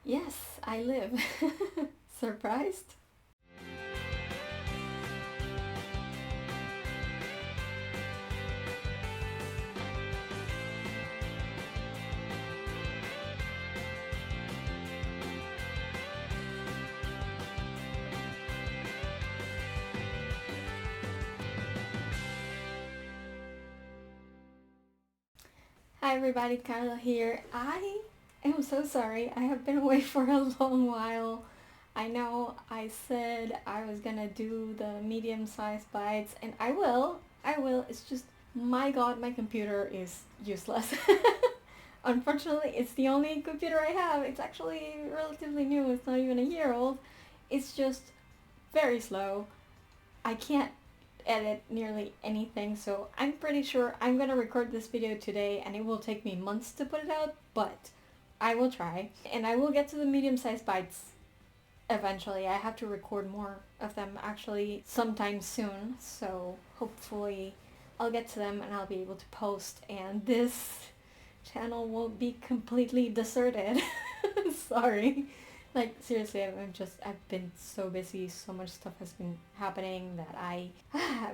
Yes, I live. Surprised? Hi everybody, Carla here. I am so sorry. I have been away for a long while. I know I said I was gonna do the medium-sized bites, and I will. It's just, my god, my computer is useless. Unfortunately, it's the only computer I have. It's actually relatively new. It's not even a year old. It's just very slow. I can't edit nearly anything, so I'm pretty sure I'm gonna record this video today and it will take me months to put it out, but I will try. And I will get to the medium-sized bites eventually. I have to record more of them actually sometime soon, so hopefully I'll get to them and I'll be able to post, and this channel won't be completely deserted. Sorry. Like, seriously, I've been so busy, so much stuff has been happening that I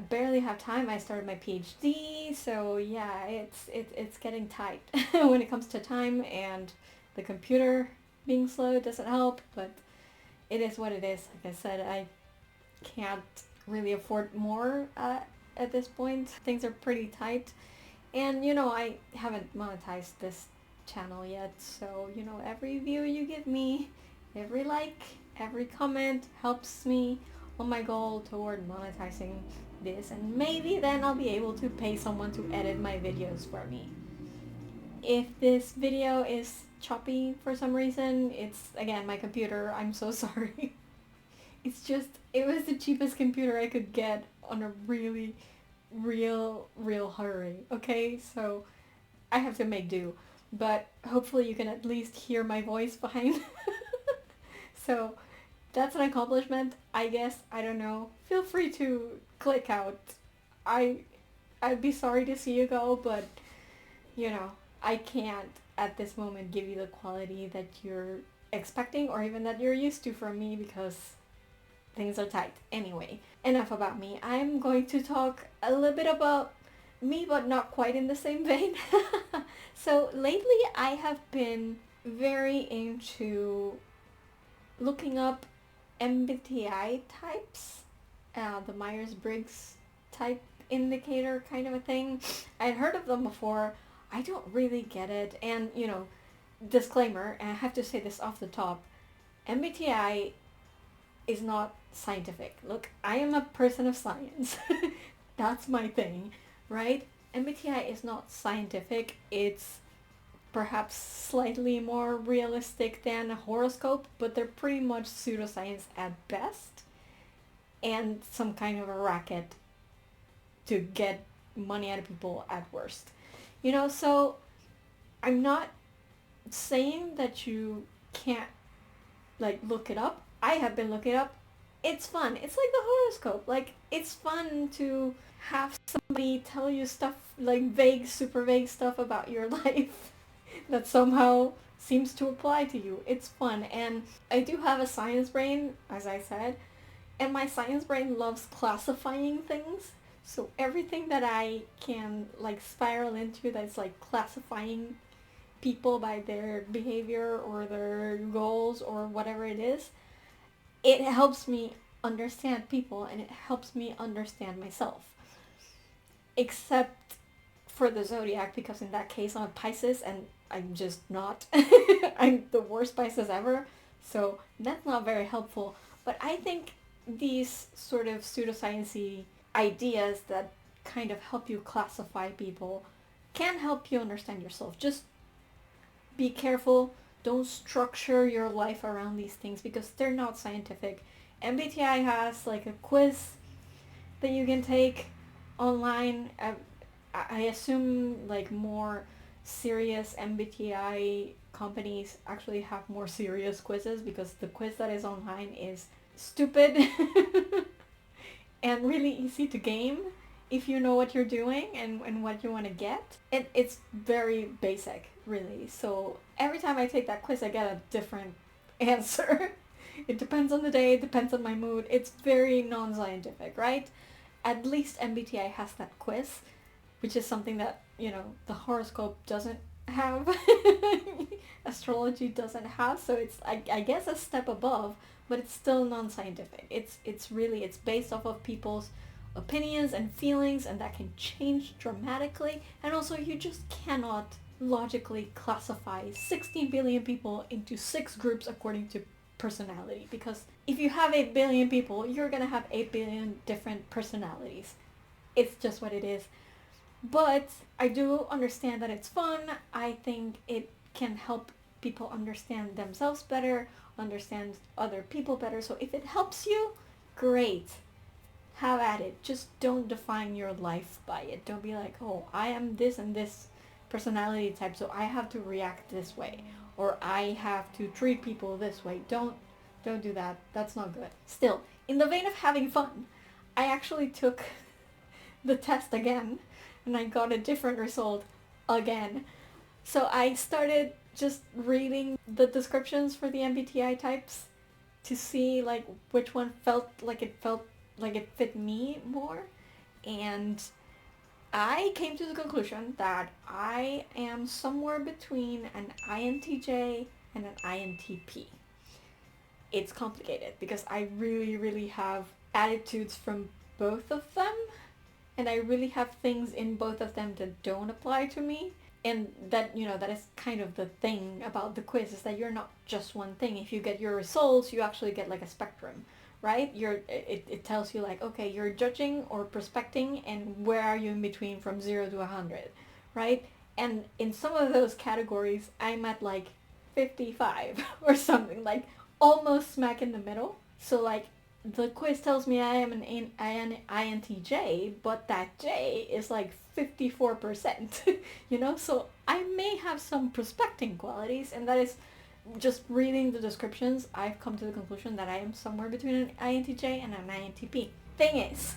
barely have time. I started my PhD, so yeah, it's getting tight when it comes to time, and the computer being slow doesn't help, but it is what it is. Like I said, I can't really afford more at this point. Things are pretty tight, and I haven't monetized this channel yet, so every view you give me, every like, every comment helps me on my goal toward monetizing this, and maybe then I'll be able to pay someone to edit my videos for me. If this video is choppy for some reason, it's again my computer. I'm so sorry. It was the cheapest computer I could get on a really real hurry, okay? So I have to make do, but hopefully you can at least hear my voice behind. So that's an accomplishment, I guess. I don't know. Feel free to click out. I'd be sorry to see you go, but I can't at this moment give you the quality that you're expecting or even that you're used to from me because things are tight. Anyway, enough about me. I'm going to talk a little bit about me, but not quite in the same vein. So lately I have been very into looking up MBTI types, the Myers-Briggs type indicator kind of a thing. I'd heard of them before. I don't really get it, and disclaimer, and I have to say this off the top, MBTI is not scientific. Look, I am a person of science. That's my thing, right? MBTI is not scientific. It's perhaps slightly more realistic than a horoscope, but they're pretty much pseudoscience at best, and some kind of a racket to get money out of people at worst. So I'm not saying that you can't look it up. I have been looking it up. It's fun. It's like the horoscope. It's fun to have somebody tell you stuff, super vague stuff about your life that somehow seems to apply to you. It's fun, and I do have a science brain, as I said, and my science brain loves classifying things. So everything that I can spiral into that's classifying people by their behavior or their goals or whatever it is, it helps me understand people and it helps me understand myself. Except for the zodiac, because in that case I'm a Pisces and I'm just not. I'm the worst Pisces ever, so that's not very helpful. But I think these sort of pseudoscience-y ideas that kind of help you classify people can help you understand yourself. Just be careful. Don't structure your life around these things because they're not scientific. MBTI has a quiz that you can take online. I assume more serious MBTI companies actually have more serious quizzes, because the quiz that is online is stupid and really easy to game if you know what you're doing and what you want to get. It's very basic, really. So every time I take that quiz, I get a different answer. It depends on the day, it depends on my mood. It's very non-scientific, right? At least MBTI has that quiz, which is something that, the horoscope doesn't have. Astrology doesn't have, so it's, I guess, a step above, but it's still non-scientific. It's based off of people's opinions and feelings, and that can change dramatically. And also, you just cannot logically classify 16 billion people into 6 groups according to personality, because if you have 8 billion people, you're gonna have 8 billion different personalities. It's just what it is. But I do understand that it's fun. I think it can help people understand themselves better, understand other people better. So if it helps you, great. Have at it. Just don't define your life by it. Don't be like, oh, I am this and this personality type, so I have to react this way, or I have to treat people this way. Don't do that. That's not good. Still, in the vein of having fun, I actually took the test again, and I got a different result again. So I started just reading the descriptions for the MBTI types to see like which one felt like it fit me more, and I came to the conclusion that I am somewhere between an INTJ and an INTP. It's complicated because I really, really have attitudes from both of them, and I really have things in both of them that don't apply to me. And that, that is kind of the thing about the quiz, is that you're not just one thing. If you get your results, you actually get like a spectrum, right? It tells you like, okay, you're judging or prospecting, and where are you in between from 0 to 100, right? And in some of those categories, I'm at like 55 or something, like almost smack in the middle. So like, the quiz tells me I am an INTJ, but that J is like 54%, so I may have some prospecting qualities, and that is just reading the descriptions, I've come to the conclusion that I am somewhere between an INTJ and an INTP. Thing is,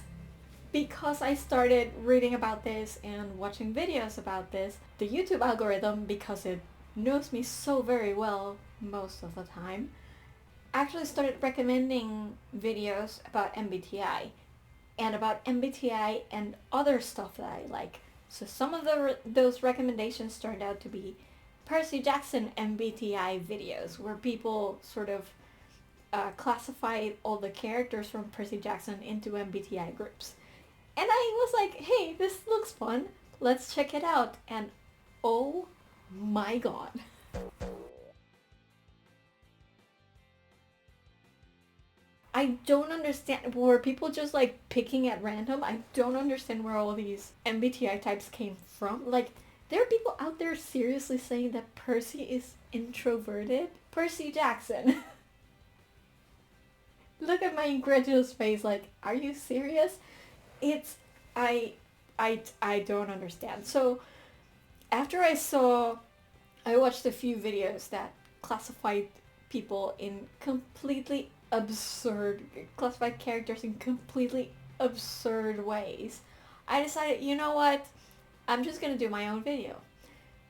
because I started reading about this and watching videos about this, the YouTube algorithm, because it knows me so very well most of the time, actually started recommending videos about MBTI and about MBTI and other stuff that I like. So some of those recommendations turned out to be Percy Jackson MBTI videos, where people sort of classified all the characters from Percy Jackson into MBTI groups. And I was like, hey, this looks fun. Let's check it out. And oh my god. I don't understand, were people just like picking at random? I don't understand where all these MBTI types came from. Like, there are people out there seriously saying that Percy is introverted? Percy Jackson. Look at my incredulous face, like, are you serious? I don't understand. So, after I watched a few videos that classified people in classified characters in completely absurd ways, I decided, you know what? I'm just gonna do my own video.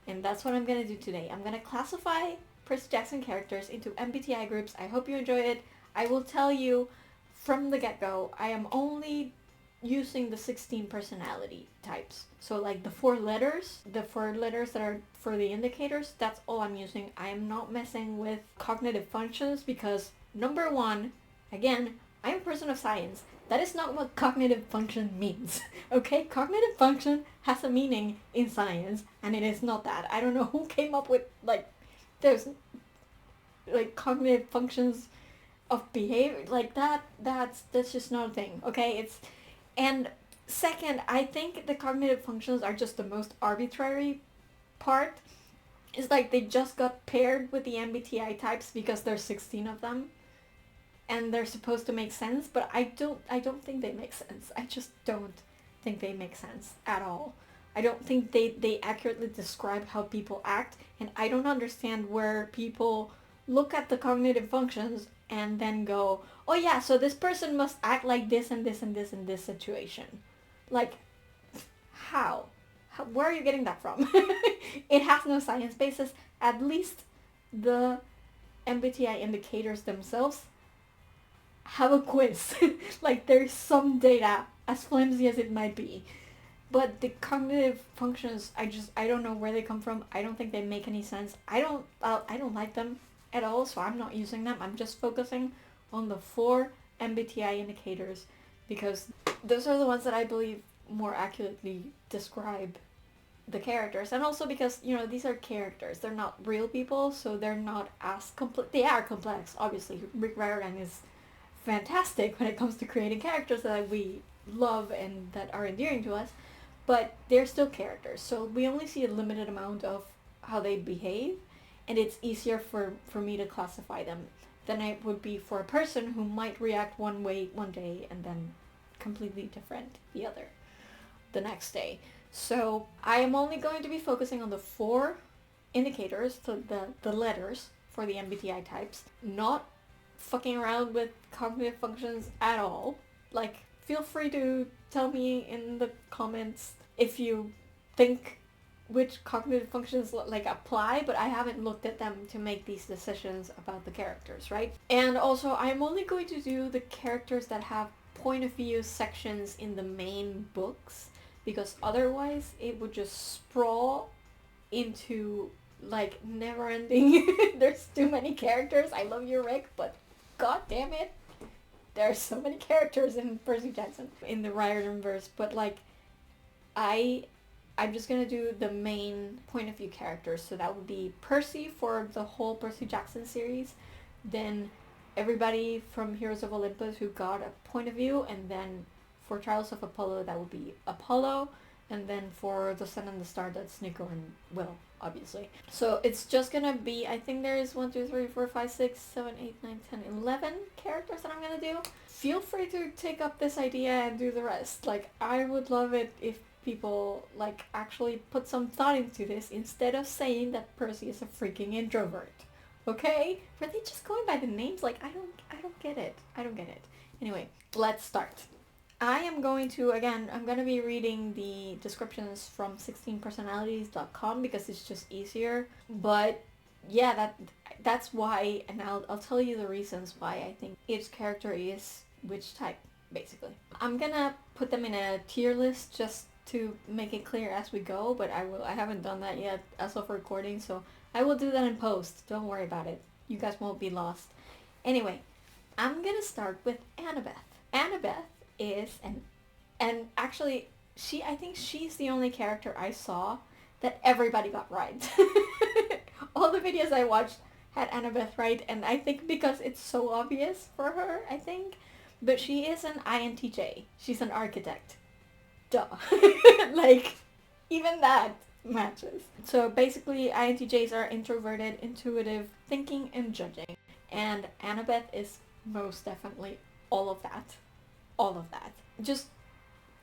And that's what I'm gonna do today. I'm gonna classify Percy Jackson characters into MBTI groups. I hope you enjoy it. I will tell you from the get-go, I am only using the 16 personality types. So like the 4 letters that are for the indicators, that's all I'm using. I am not messing with cognitive functions because, number one, again, I'm a person of science. That is not what cognitive function means, okay? Cognitive function has a meaning in science, and it is not that. I don't know who came up with, like, there's, like, cognitive functions of behavior, like, that's just not a thing, okay? And second, I think the cognitive functions are just the most arbitrary part. It's like they just got paired with the MBTI types because there's 16 of them. And they're supposed to make sense, but I don't think they make sense. I just don't think they make sense at all. I don't think they accurately describe how people act, and I don't understand where people look at the cognitive functions and then go, oh yeah, so this person must act like this and this and this in this situation. Like, how? Where are you getting that from? It has no science basis. At least the MBTI indicators themselves have a quiz. Like, there's some data, as flimsy as it might be. But the cognitive functions, I don't know where they come from. I don't think they make any sense. I don't like them at all, so I'm not using them. I'm just focusing on the 4 MBTI indicators because those are the ones that I believe more accurately describe the characters. And also because, you know, these are characters. They're not real people, so they're not as complex. They are complex, obviously. Ramirez-Arellano is fantastic when it comes to creating characters that we love and that are endearing to us, but they're still characters, so we only see a limited amount of how they behave, and it's easier for me to classify them than it would be for a person who might react one way one day and then completely different the next day. So I am only going to be focusing on the 4 indicators, so the letters for the MBTI types, not fucking around with cognitive functions at all. Like, feel free to tell me in the comments if you think which cognitive functions like apply, but I haven't looked at them to make these decisions about the characters, right? And also, I'm only going to do the characters that have point of view sections in the main books, because otherwise it would just sprawl into like never ending. There's too many characters. I love you, Rick, but god damn it, there's so many characters in Percy Jackson, in the Riordan verse. But like, I'm just gonna do the main point of view characters. So that would be Percy for the whole Percy Jackson series, then everybody from Heroes of Olympus who got a point of view, and then for Trials of Apollo that would be Apollo, and then for the Sun and the Star that's Nico and Will, obviously. So it's just gonna be, I think there is 1, 2, 3, 4, 5, 6, 7, 8, 9, 10, 11 characters that I'm gonna do. Feel free to take up this idea and do the rest. Like, I would love it if people like actually put some thought into this instead of saying that Percy is a freaking introvert. Okay? Were they just going by the names? Like, I don't get it. I don't get it. Anyway, let's start. I am going to, again, I'm going to be reading the descriptions from 16personalities.com because it's just easier. But yeah, that's why, and I'll tell you the reasons why I think each character is which type, basically. I'm going to put them in a tier list just to make it clear as we go, but I haven't done that yet as of recording, so I will do that in post. Don't worry about it. You guys won't be lost. Anyway, I'm going to start with Annabeth. Annabeth is and actually I think she's the only character I saw that everybody got right. All the videos I watched had Annabeth right, and I think because it's so obvious for her, I think. But she is an INTJ. She's an architect. Duh. Like, even that matches. So basically, INTJs are introverted, intuitive, thinking, and judging. And Annabeth is most definitely all of that. All of that. Just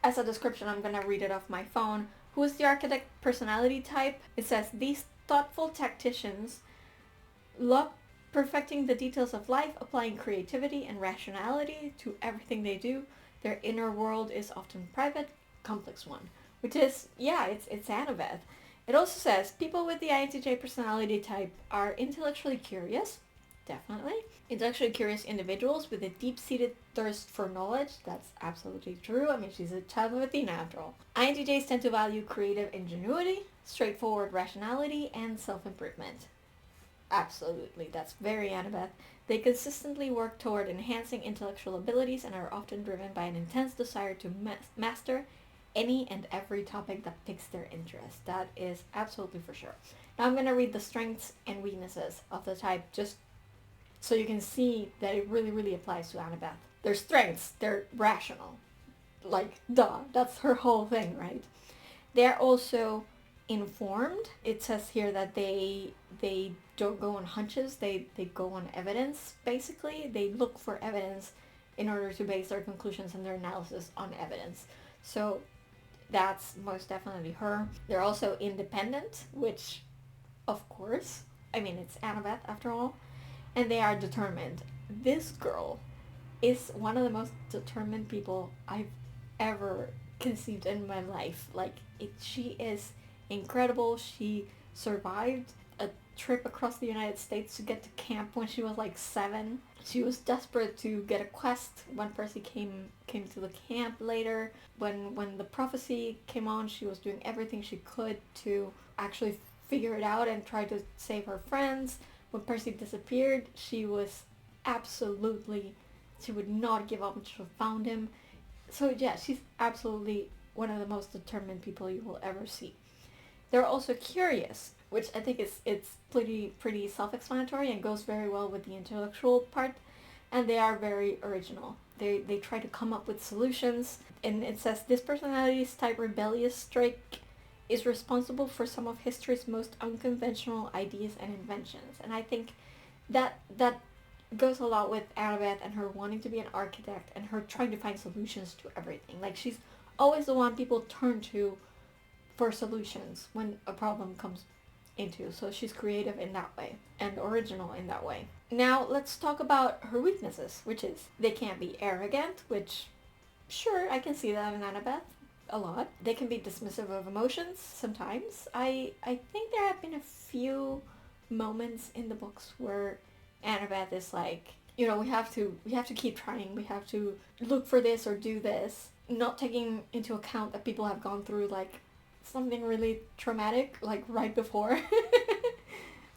as a description, I'm going to read it off my phone. Who is the architect personality type? It says, these thoughtful tacticians love perfecting the details of life, applying creativity and rationality to everything they do. Their inner world is often private, complex one. Which is, yeah, it's Annabeth. It also says, people with the INTJ personality type are intellectually curious. Definitely. Intellectually curious individuals with a deep-seated thirst for knowledge. That's absolutely true. I mean, she's a child of Athena after all. INTJs tend to value creative ingenuity, straightforward rationality, and self-improvement. Absolutely. That's very Annabeth. They consistently work toward enhancing intellectual abilities and are often driven by an intense desire to master any and every topic that piques their interest. That is absolutely for sure. Now I'm going to read the strengths and weaknesses of the type just so you can see that it really, really applies to Annabeth. Their strengths, they're rational. Like, duh, that's her whole thing, right? They're also informed. It says here that they don't go on hunches, they go on evidence, basically. They look for evidence in order to base their conclusions and their analysis on evidence. So that's most definitely her. They're also independent, which, of course, I mean, it's Annabeth after all. And they are determined. This girl is one of the most determined people I've ever conceived in my life. Like, she is incredible. She survived a trip across the United States to get to camp when she was like 7. She was desperate to get a quest when Percy came to the camp later. When the prophecy came on, she was doing everything she could to actually figure it out and try to save her friends. When Percy disappeared, she would not give up until she found him. So yeah, she's absolutely one of the most determined people you will ever see. They're also curious, which I think it's pretty self-explanatory and goes very well with the intellectual part. And they are very original. They try to come up with solutions. And it says, this personality type rebellious streak is responsible for some of history's most unconventional ideas and inventions. And I think that goes a lot with Annabeth and her wanting to be an architect and her trying to find solutions to everything. Like, she's always the one people turn to for solutions when a problem comes into. So she's creative in that way and original in that way. Now let's talk about her weaknesses, which is they can't be arrogant, which sure, I can see that in Annabeth a lot. They can be dismissive of emotions sometimes. I think there have been a few moments in the books where Annabeth is like, you know, we have to keep trying, we have to look for this or do this, not taking into account that people have gone through like something really traumatic like right before.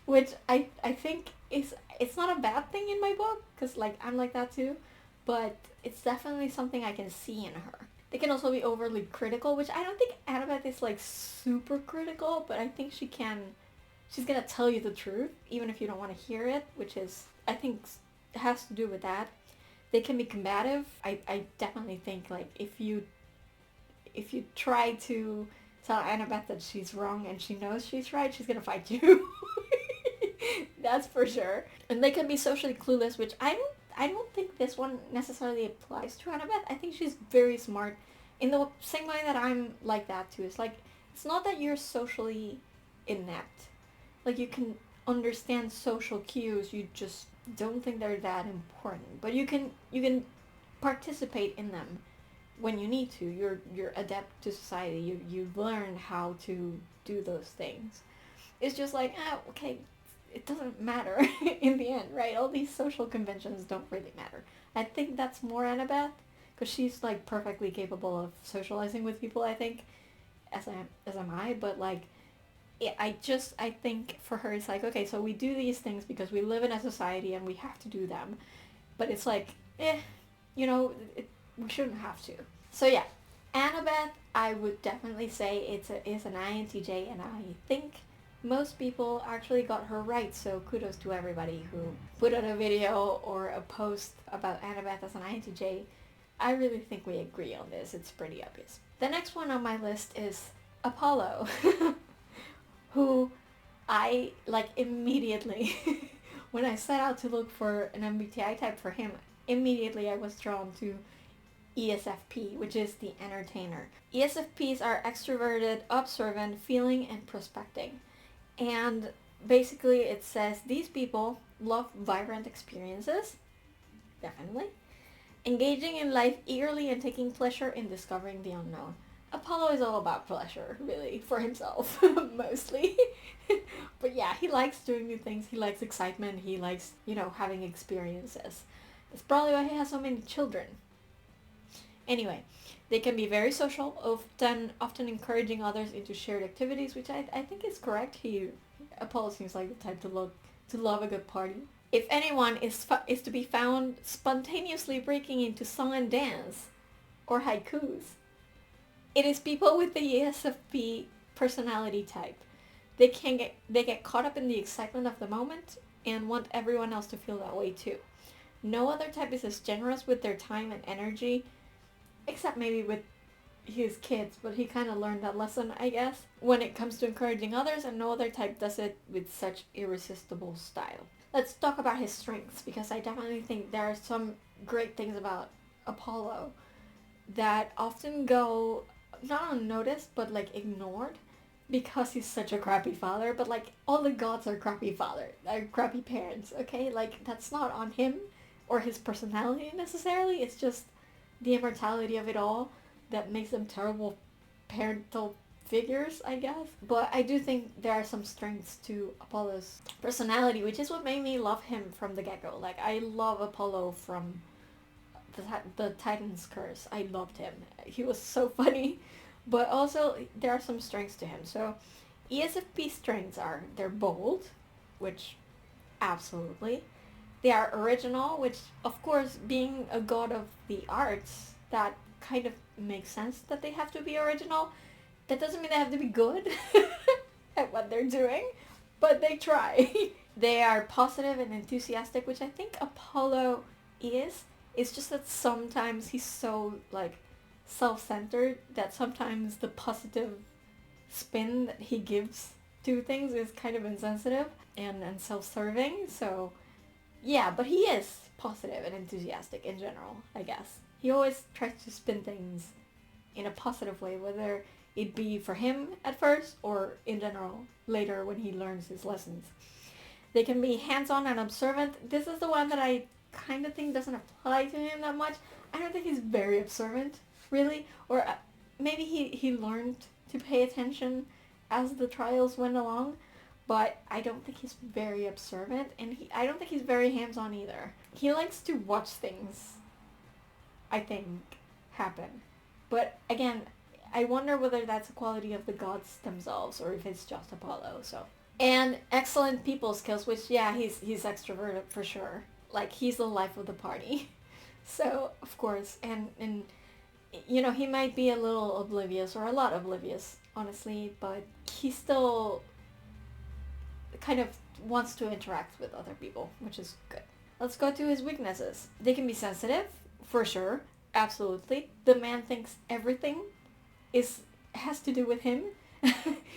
Which I think it's not a bad thing in my book, because like I'm like that too, but it's definitely something I can see in her. They can also be overly critical, which I don't think Annabeth is like super critical, but I think she's gonna tell you the truth even if you don't want to hear it, which is, I think, has to do with that. They can be combative. I definitely think like if you try to tell Annabeth that she's wrong and she knows she's right, she's gonna fight you. That's for sure. And they can be socially clueless, which I don't think this one necessarily applies to Annabeth. I think she's very smart in the same way that I'm like that too. It's like, it's not that you're socially inept. Like, you can understand social cues, you just don't think they're that important. But you can participate in them when you need to. You're adept to society. You learn how to do those things. It's just like, okay, it doesn't matter in the end, right? All these social conventions don't really matter. I think that's more Annabeth, because she's like perfectly capable of socializing with people, I think, as am I, but like, I think for her it's like, okay, so we do these things because we live in a society and we have to do them, but it's like, we shouldn't have to. So yeah, Annabeth, I would definitely say it's an INTJ, and I think most people actually got her right, so kudos to everybody who put out a video or a post about Annabeth as an INTJ. I really think we agree on this. It's pretty obvious. The next one on my list is Apollo, who I, like, immediately, when I set out to look for an MBTI type for him, immediately I was drawn to ESFP, which is the entertainer. ESFPs are extroverted, observant, feeling, and prospecting. And basically it says these people love vibrant experiences, definitely, engaging in life eagerly and taking pleasure in discovering the unknown. Apollo is all about pleasure, really, for himself, mostly. But yeah, he likes doing new things, he likes excitement, he likes, having experiences. That's probably why he has so many children. Anyway, they can be very social, often encouraging others into shared activities, which I think is correct. Apollo seems like the type to love a good party. If anyone is to be found spontaneously breaking into song and dance, or haikus, it is people with the ESFP personality type. They get caught up in the excitement of the moment and want everyone else to feel that way too. No other type is as generous with their time and energy, except maybe with his kids, but he kind of learned that lesson, I guess, when it comes to encouraging others, and no other type does it with such irresistible style. Let's talk about his strengths, because I definitely think there are some great things about Apollo that often go not unnoticed, but like ignored, because he's such a crappy father. But like, all the gods are crappy crappy parents, okay? Like, that's not on him or his personality necessarily. It's just the immortality of it all that makes them terrible parental figures, I guess. But I do think there are some strengths to Apollo's personality, which is what made me love him from the get-go. Like, I love Apollo from the Titan's Curse. I loved him. He was so funny. But also, there are some strengths to him. So, ESFP strengths are, they're bold, which, absolutely. They are original, which, of course, being a god of the arts, that kind of makes sense that they have to be original. That doesn't mean they have to be good at what they're doing, but they try. They are positive and enthusiastic, which I think Apollo is. It's just that sometimes he's so, like, self-centered that sometimes the positive spin that he gives to things is kind of insensitive and self-serving. So, yeah, but he is positive and enthusiastic in general, I guess. He always tries to spin things in a positive way, whether it be for him at first or in general later when he learns his lessons. They can be hands-on and observant. This is the one that I kind of think doesn't apply to him that much. I don't think he's very observant, really. Or maybe he learned to pay attention as the trials went along, but I don't think he's very observant, and I don't think he's very hands-on either. He likes to watch things, I think, happen. But again, I wonder whether that's a quality of the gods themselves or if it's just Apollo. So, and excellent people skills, which, yeah, he's extroverted for sure. Like, he's the life of the party. So, of course, and you know, he might be a little oblivious, or a lot oblivious, honestly, but he still kind of wants to interact with other people, which is good. Let's go to his weaknesses. They can be sensitive, for sure, absolutely. The man thinks everything has to do with him.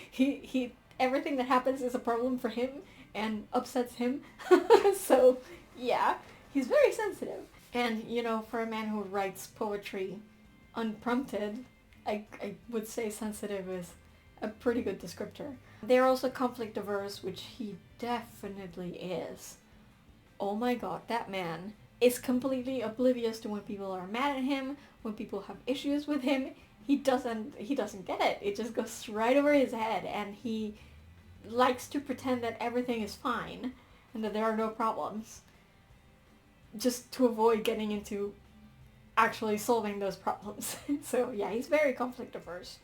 he everything that happens is a problem for him and upsets him. So, yeah, he's very sensitive. And, you know, for a man who writes poetry unprompted, I would say sensitive is a pretty good descriptor. They're also conflict averse, which he definitely is. Oh my god, that man is completely oblivious to when people are mad at him, when people have issues with him. He doesn't get it. It just goes right over his head, and he likes to pretend that everything is fine and that there are no problems, just to avoid getting into actually solving those problems. So yeah, he's very conflict averse.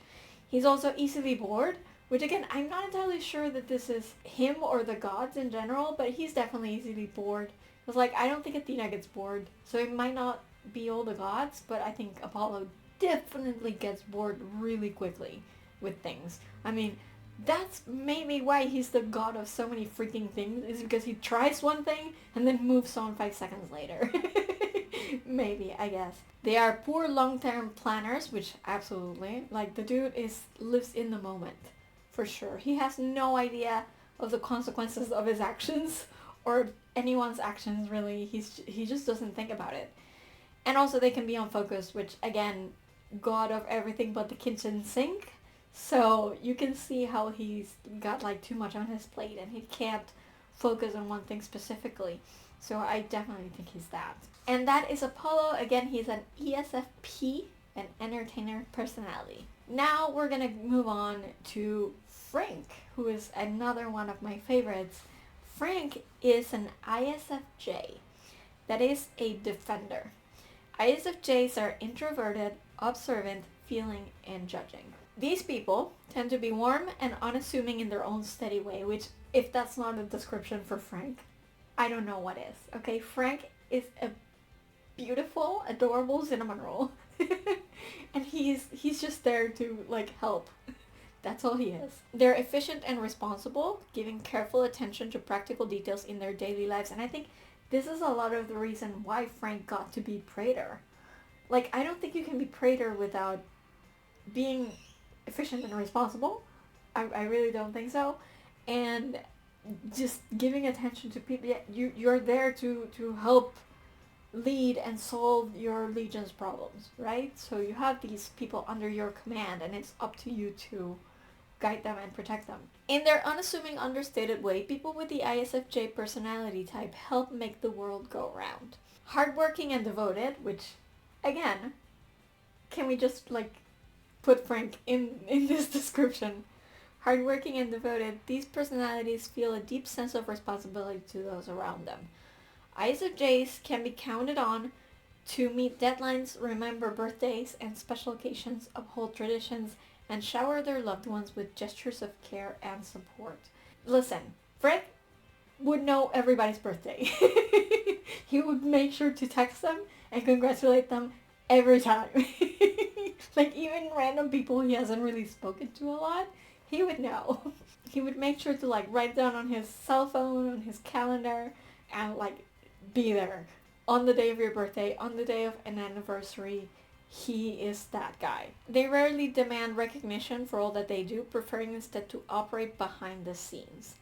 He's also easily bored, which again, I'm not entirely sure that this is him or the gods in general, but he's definitely easily bored. Because, like, I don't think Athena gets bored, so it might not be all the gods, but I think Apollo definitely gets bored really quickly with things. I mean, that's maybe why he's the god of so many freaking things, is because he tries one thing and then moves on 5 seconds later. Maybe, I guess. They are poor long-term planners, which absolutely, like, the dude lives in the moment, for sure. He has no idea of the consequences of his actions, or anyone's actions, really. He just doesn't think about it. And also they can be unfocused, which, again, god of everything but the kitchen sink. So you can see how he's got, like, too much on his plate and he can't focus on one thing specifically. So I definitely think he's that. And that is Apollo. Again, he's an ESFP, an entertainer personality. Now we're gonna move on to Frank, who is another one of my favorites. Frank is an ISFJ. That is a defender. ISFJs are introverted, observant, feeling, and judging. These people tend to be warm and unassuming in their own steady way, which, if that's not a description for Frank, I don't know what is. Okay, Frank is a beautiful, adorable cinnamon roll. And he's just there to, like, help. That's all he is. They're efficient and responsible, giving careful attention to practical details in their daily lives. And I think this is a lot of the reason why Frank got to be Praetor. Like, I don't think you can be Praetor without being efficient and responsible. I really don't think so. And just giving attention to people. You're there to help lead and solve your legion's problems, right? So you have these people under your command, and it's up to you to guide them and protect them. In their unassuming, understated way, people with the ISFJ personality type help make the world go round. Hardworking and devoted, which, again, can we just, like, put Frank in this description. Hardworking and devoted, these personalities feel a deep sense of responsibility to those around them. ISFJs can be counted on to meet deadlines, remember birthdays and special occasions, uphold traditions, and shower their loved ones with gestures of care and support. Listen, Frank would know everybody's birthday. He would make sure to text them and congratulate them every time. Like even random people he hasn't really spoken to a lot, he would know. He would make sure to like write down on his cell phone, on his calendar, and like be there on the day of your birthday, on the day of an anniversary. He is that guy. They rarely demand recognition for all that they do, preferring instead to operate behind the scenes.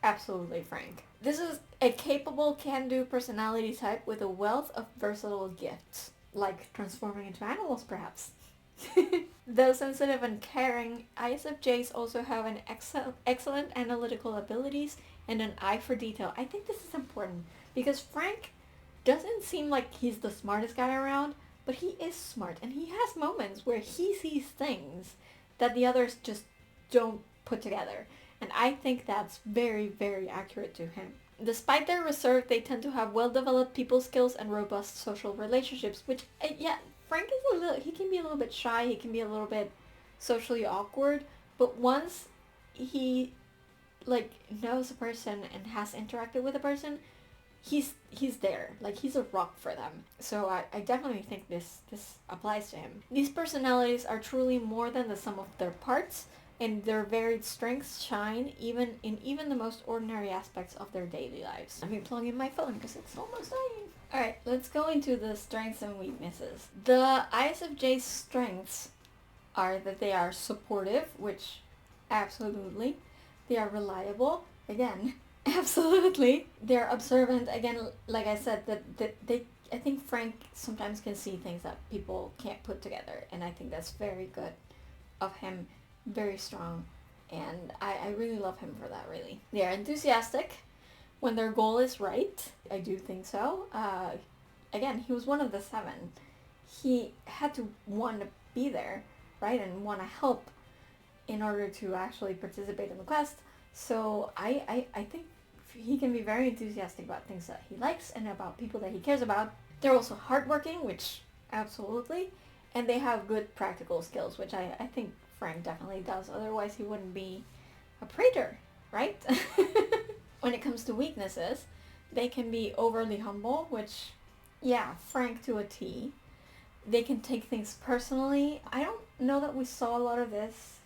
Absolutely, Frank. This is a capable, can-do personality type with a wealth of versatile gifts, like transforming into animals, perhaps. Though sensitive and caring, ISFJs also have an excellent analytical abilities and an eye for detail. I think this is important because Frank doesn't seem like he's the smartest guy around, but he is smart, and he has moments where he sees things that the others just don't put together. And I think that's very, very accurate to him. Despite their reserve, they tend to have well-developed people skills and robust social relationships, which, yeah, Frank is he can be a little bit shy, he can be a little bit socially awkward, but once he, like, knows a person and has interacted with a person, he's there. Like, he's a rock for them. So I definitely think this applies to him. These personalities are truly more than the sum of their parts, and their varied strengths shine even in the most ordinary aspects of their daily lives. Let me plug in my phone because it's almost dying. Alright, let's go into the strengths and weaknesses. The ISFJ's strengths are that they are supportive, which absolutely. They are reliable, again, absolutely. They're observant, again, like I said, that they, I think Frank sometimes can see things that people can't put together, and I think that's very good of him. Very strong, and I really love him for that, really. They are enthusiastic when their goal is right. I do think so. Again, he was one of the 7. He had to want to be there, right, and want to help in order to actually participate in the quest. So I think he can be very enthusiastic about things that he likes and about people that he cares about. They're also hardworking, which absolutely, and they have good practical skills, which I think Frank definitely does, otherwise he wouldn't be a praetor, right? When it comes to weaknesses, they can be overly humble, which, yeah, Frank to a T. They can take things personally. I don't know that we saw a lot of this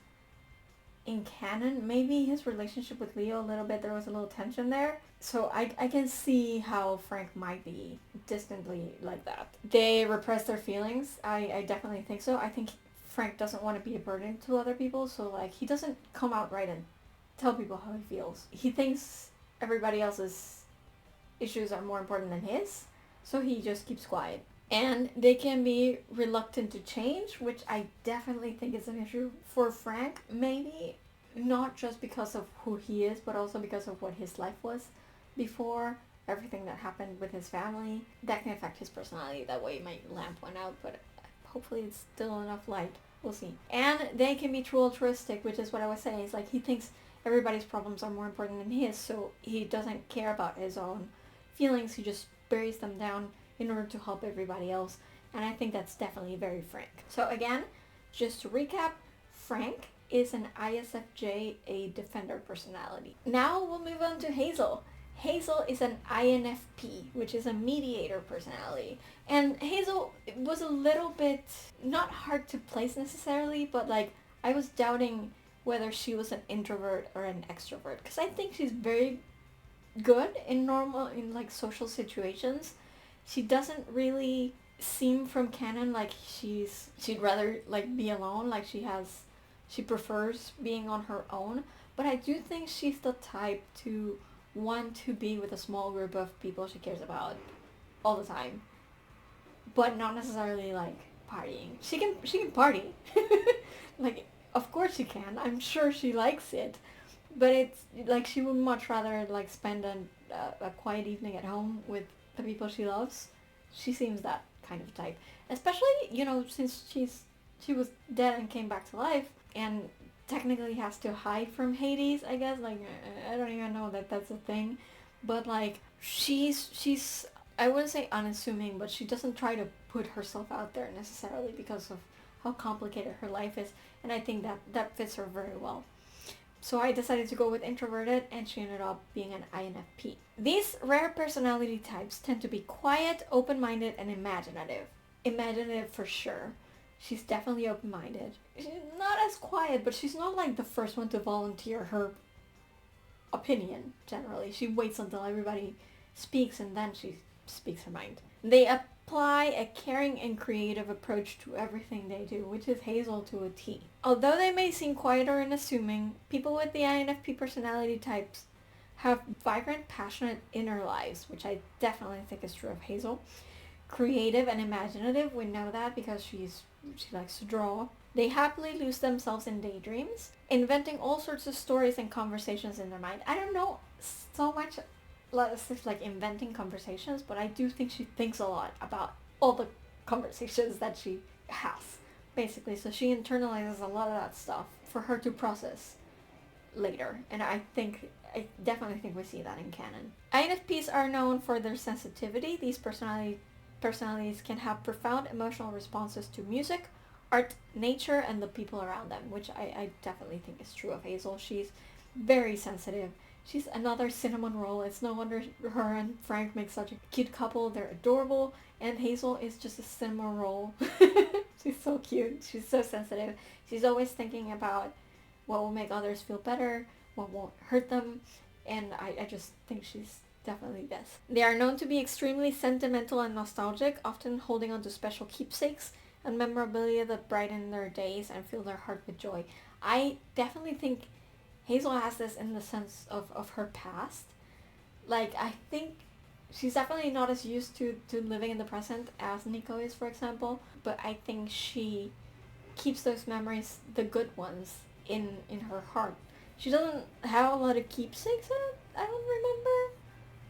in canon. Maybe his relationship with Leo a little bit, there was a little tension there. So I can see how Frank might be distantly like that. They repress their feelings. I definitely think so. I think Frank doesn't want to be a burden to other people, so like he doesn't come out right and tell people how he feels. He thinks everybody else's issues are more important than his, so he just keeps quiet. And they can be reluctant to change, which I definitely think is an issue for Frank. Maybe not just because of who he is, but also because of what his life was before, everything that happened with his family. That can affect his personality. That way it might lamp one out, but hopefully it's still enough light. We'll see. And they can be too altruistic, which is what I was saying. It's like he thinks everybody's problems are more important than his, so he doesn't care about his own feelings. He just buries them down in order to help everybody else. And I think that's definitely very Frank. So again, just to recap, Frank is an ISFJ, a defender personality. Now we'll move on to Hazel. Hazel is an INFP, which is a mediator personality. And Hazel was a little bit, not hard to place necessarily, but like I was doubting whether she was an introvert or an extrovert. Because I think she's very good in like social situations. She doesn't really seem from canon like she'd rather like be alone, like she prefers being on her own. But I do think she's the type to want to be with a small group of people she cares about all the time, but not necessarily like partying. She can party. Like, of course she can. I'm sure she likes it, but it's like she would much rather like spend a quiet evening at home with the people she loves. She seems that kind of type, especially, you know, since she's she was dead and came back to life, and technically has to hide from Hades, I guess. Like, I don't even know that that's a thing. But, like, she's I wouldn't say unassuming, but she doesn't try to put herself out there necessarily because of how complicated her life is. And I think that fits her very well. So I decided to go with introverted, and she ended up being an INFP. These rare personality types tend to be quiet, open-minded, and imaginative. Imaginative for sure. She's definitely open-minded. She's not as quiet, but she's not like the first one to volunteer her opinion, generally. She waits until everybody speaks and then she speaks her mind. They apply a caring and creative approach to everything they do, which is Hazel to a T. Although they may seem quieter and assuming, people with the INFP personality types have vibrant, passionate inner lives, which I definitely think is true of Hazel. Creative and imaginative, we know that because she likes to draw. They happily lose themselves in daydreams, inventing all sorts of stories and conversations in their mind. I don't know so much like inventing conversations, but I do think she thinks a lot about all the conversations that she has, basically. So she internalizes a lot of that stuff for her to process later, and I definitely think we see that in canon. INFPs are known for their sensitivity. These personalities can have profound emotional responses to music, art, nature, and the people around them, which I definitely think is true of Hazel. She's very sensitive. She's another cinnamon roll. It's no wonder her and Frank make such a cute couple. They're adorable, and Hazel is just a cinnamon roll. She's so cute. She's so sensitive. She's always thinking about what will make others feel better, what won't hurt them, and I just think she's definitely this. They are known to be extremely sentimental and nostalgic, often holding on to special keepsakes and memorabilia that brighten their days and fill their heart with joy. I definitely think Hazel has this in the sense of her past. Like, I think she's definitely not as used to living in the present as Nico is, for example, but I think she keeps those memories, the good ones, in her heart. She doesn't have a lot of keepsakes, I don't remember.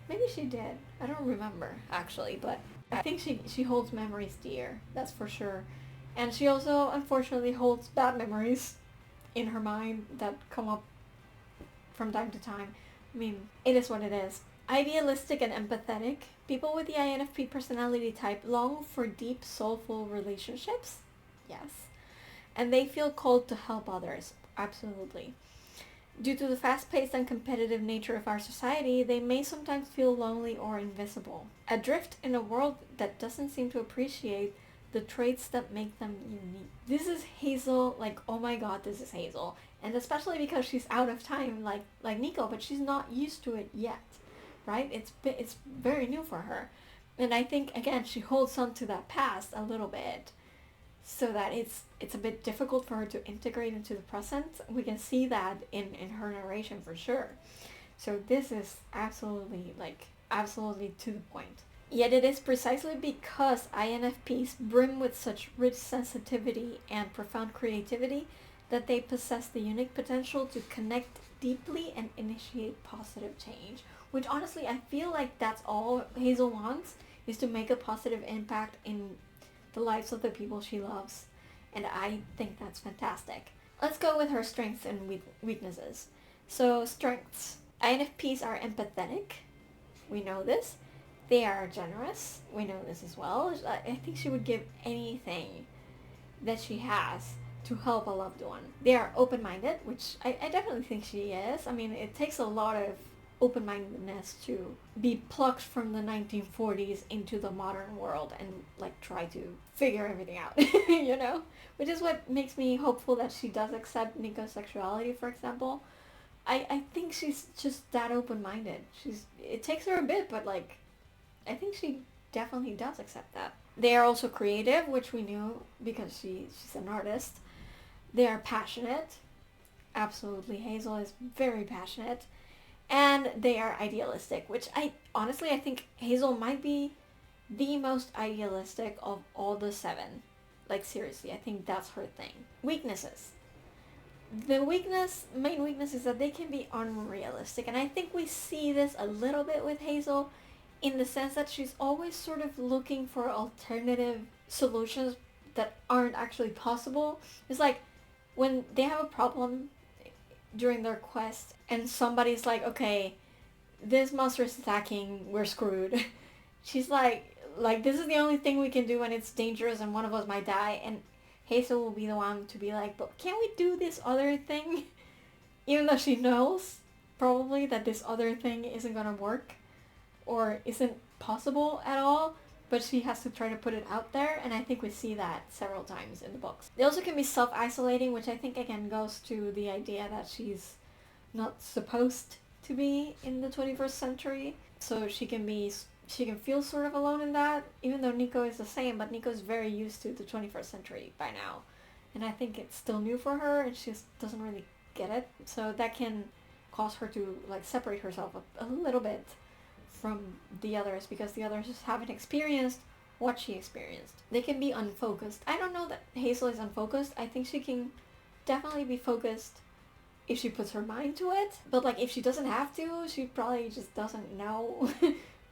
Maybe she did. I don't remember, actually, but I think she holds memories dear, that's for sure. And she also, unfortunately, holds bad memories in her mind that come up from time to time. I mean, it is what it is. Idealistic and empathetic, people with the INFP personality type long for deep, soulful relationships. Yes. And they feel called to help others. Absolutely. Due to the fast-paced and competitive nature of our society, they may sometimes feel lonely or invisible. Adrift in a world that doesn't seem to appreciate the traits that make them unique. This is Hazel, like, oh my god, this is Hazel. And especially because she's out of time, like Nico, but she's not used to it yet, right? It's very new for her. And I think, again, she holds on to that past a little bit, so that it's a bit difficult for her to integrate into the present. We can see that in her narration for sure. So this is absolutely to the point. Yet it is precisely because INFPs brim with such rich sensitivity and profound creativity that they possess the unique potential to connect deeply and initiate positive change. Which honestly, I feel like that's all Hazel wants, is to make a positive impact in the lives of the people she loves. And I think that's fantastic. Let's go with her strengths and weaknesses. So, strengths. INFPs are empathetic. We know this. They are generous. We know this as well. I think she would give anything that she has to help a loved one. They are open-minded, which I definitely think she is. I mean, it takes a lot of open-mindedness to be plucked from the 1940s into the modern world and try to figure everything out, you know? Which is what makes me hopeful that she does accept Nico's sexuality, for example. I think she's just that open-minded. It takes her a bit, but I think she definitely does accept that. They are also creative, which we knew because she's an artist. They are passionate. Absolutely, Hazel is very passionate. And they are idealistic, which I think Hazel might be the most idealistic of all the 7. Seriously, I think that's her thing. Weaknesses. The main weakness is that they can be unrealistic. And I think we see this a little bit with Hazel in the sense that she's always sort of looking for alternative solutions that aren't actually possible. It's like when they have a problem during their quest and somebody's like, okay, this monster is attacking, we're screwed. She's like, this is the only thing we can do and it's dangerous and one of us might die. And Hazel will be the one to be like, but can't we do this other thing? Even though she knows probably that this other thing isn't gonna work or isn't possible at all, but she has to try to put it out there, and I think we see that several times in the books. They also can be self-isolating, which I think again goes to the idea that she's not supposed to be in the 21st century, so she can feel sort of alone in that, even though Nico is the same, but Nico's very used to the 21st century by now, and I think it's still new for her, and she just doesn't really get it, so that can cause her to like separate herself a little bit from the others, because the others just haven't experienced what she experienced. They can be unfocused. I don't know that Hazel is unfocused. I think she can definitely be focused if she puts her mind to it, but like if she doesn't have to, she probably just doesn't know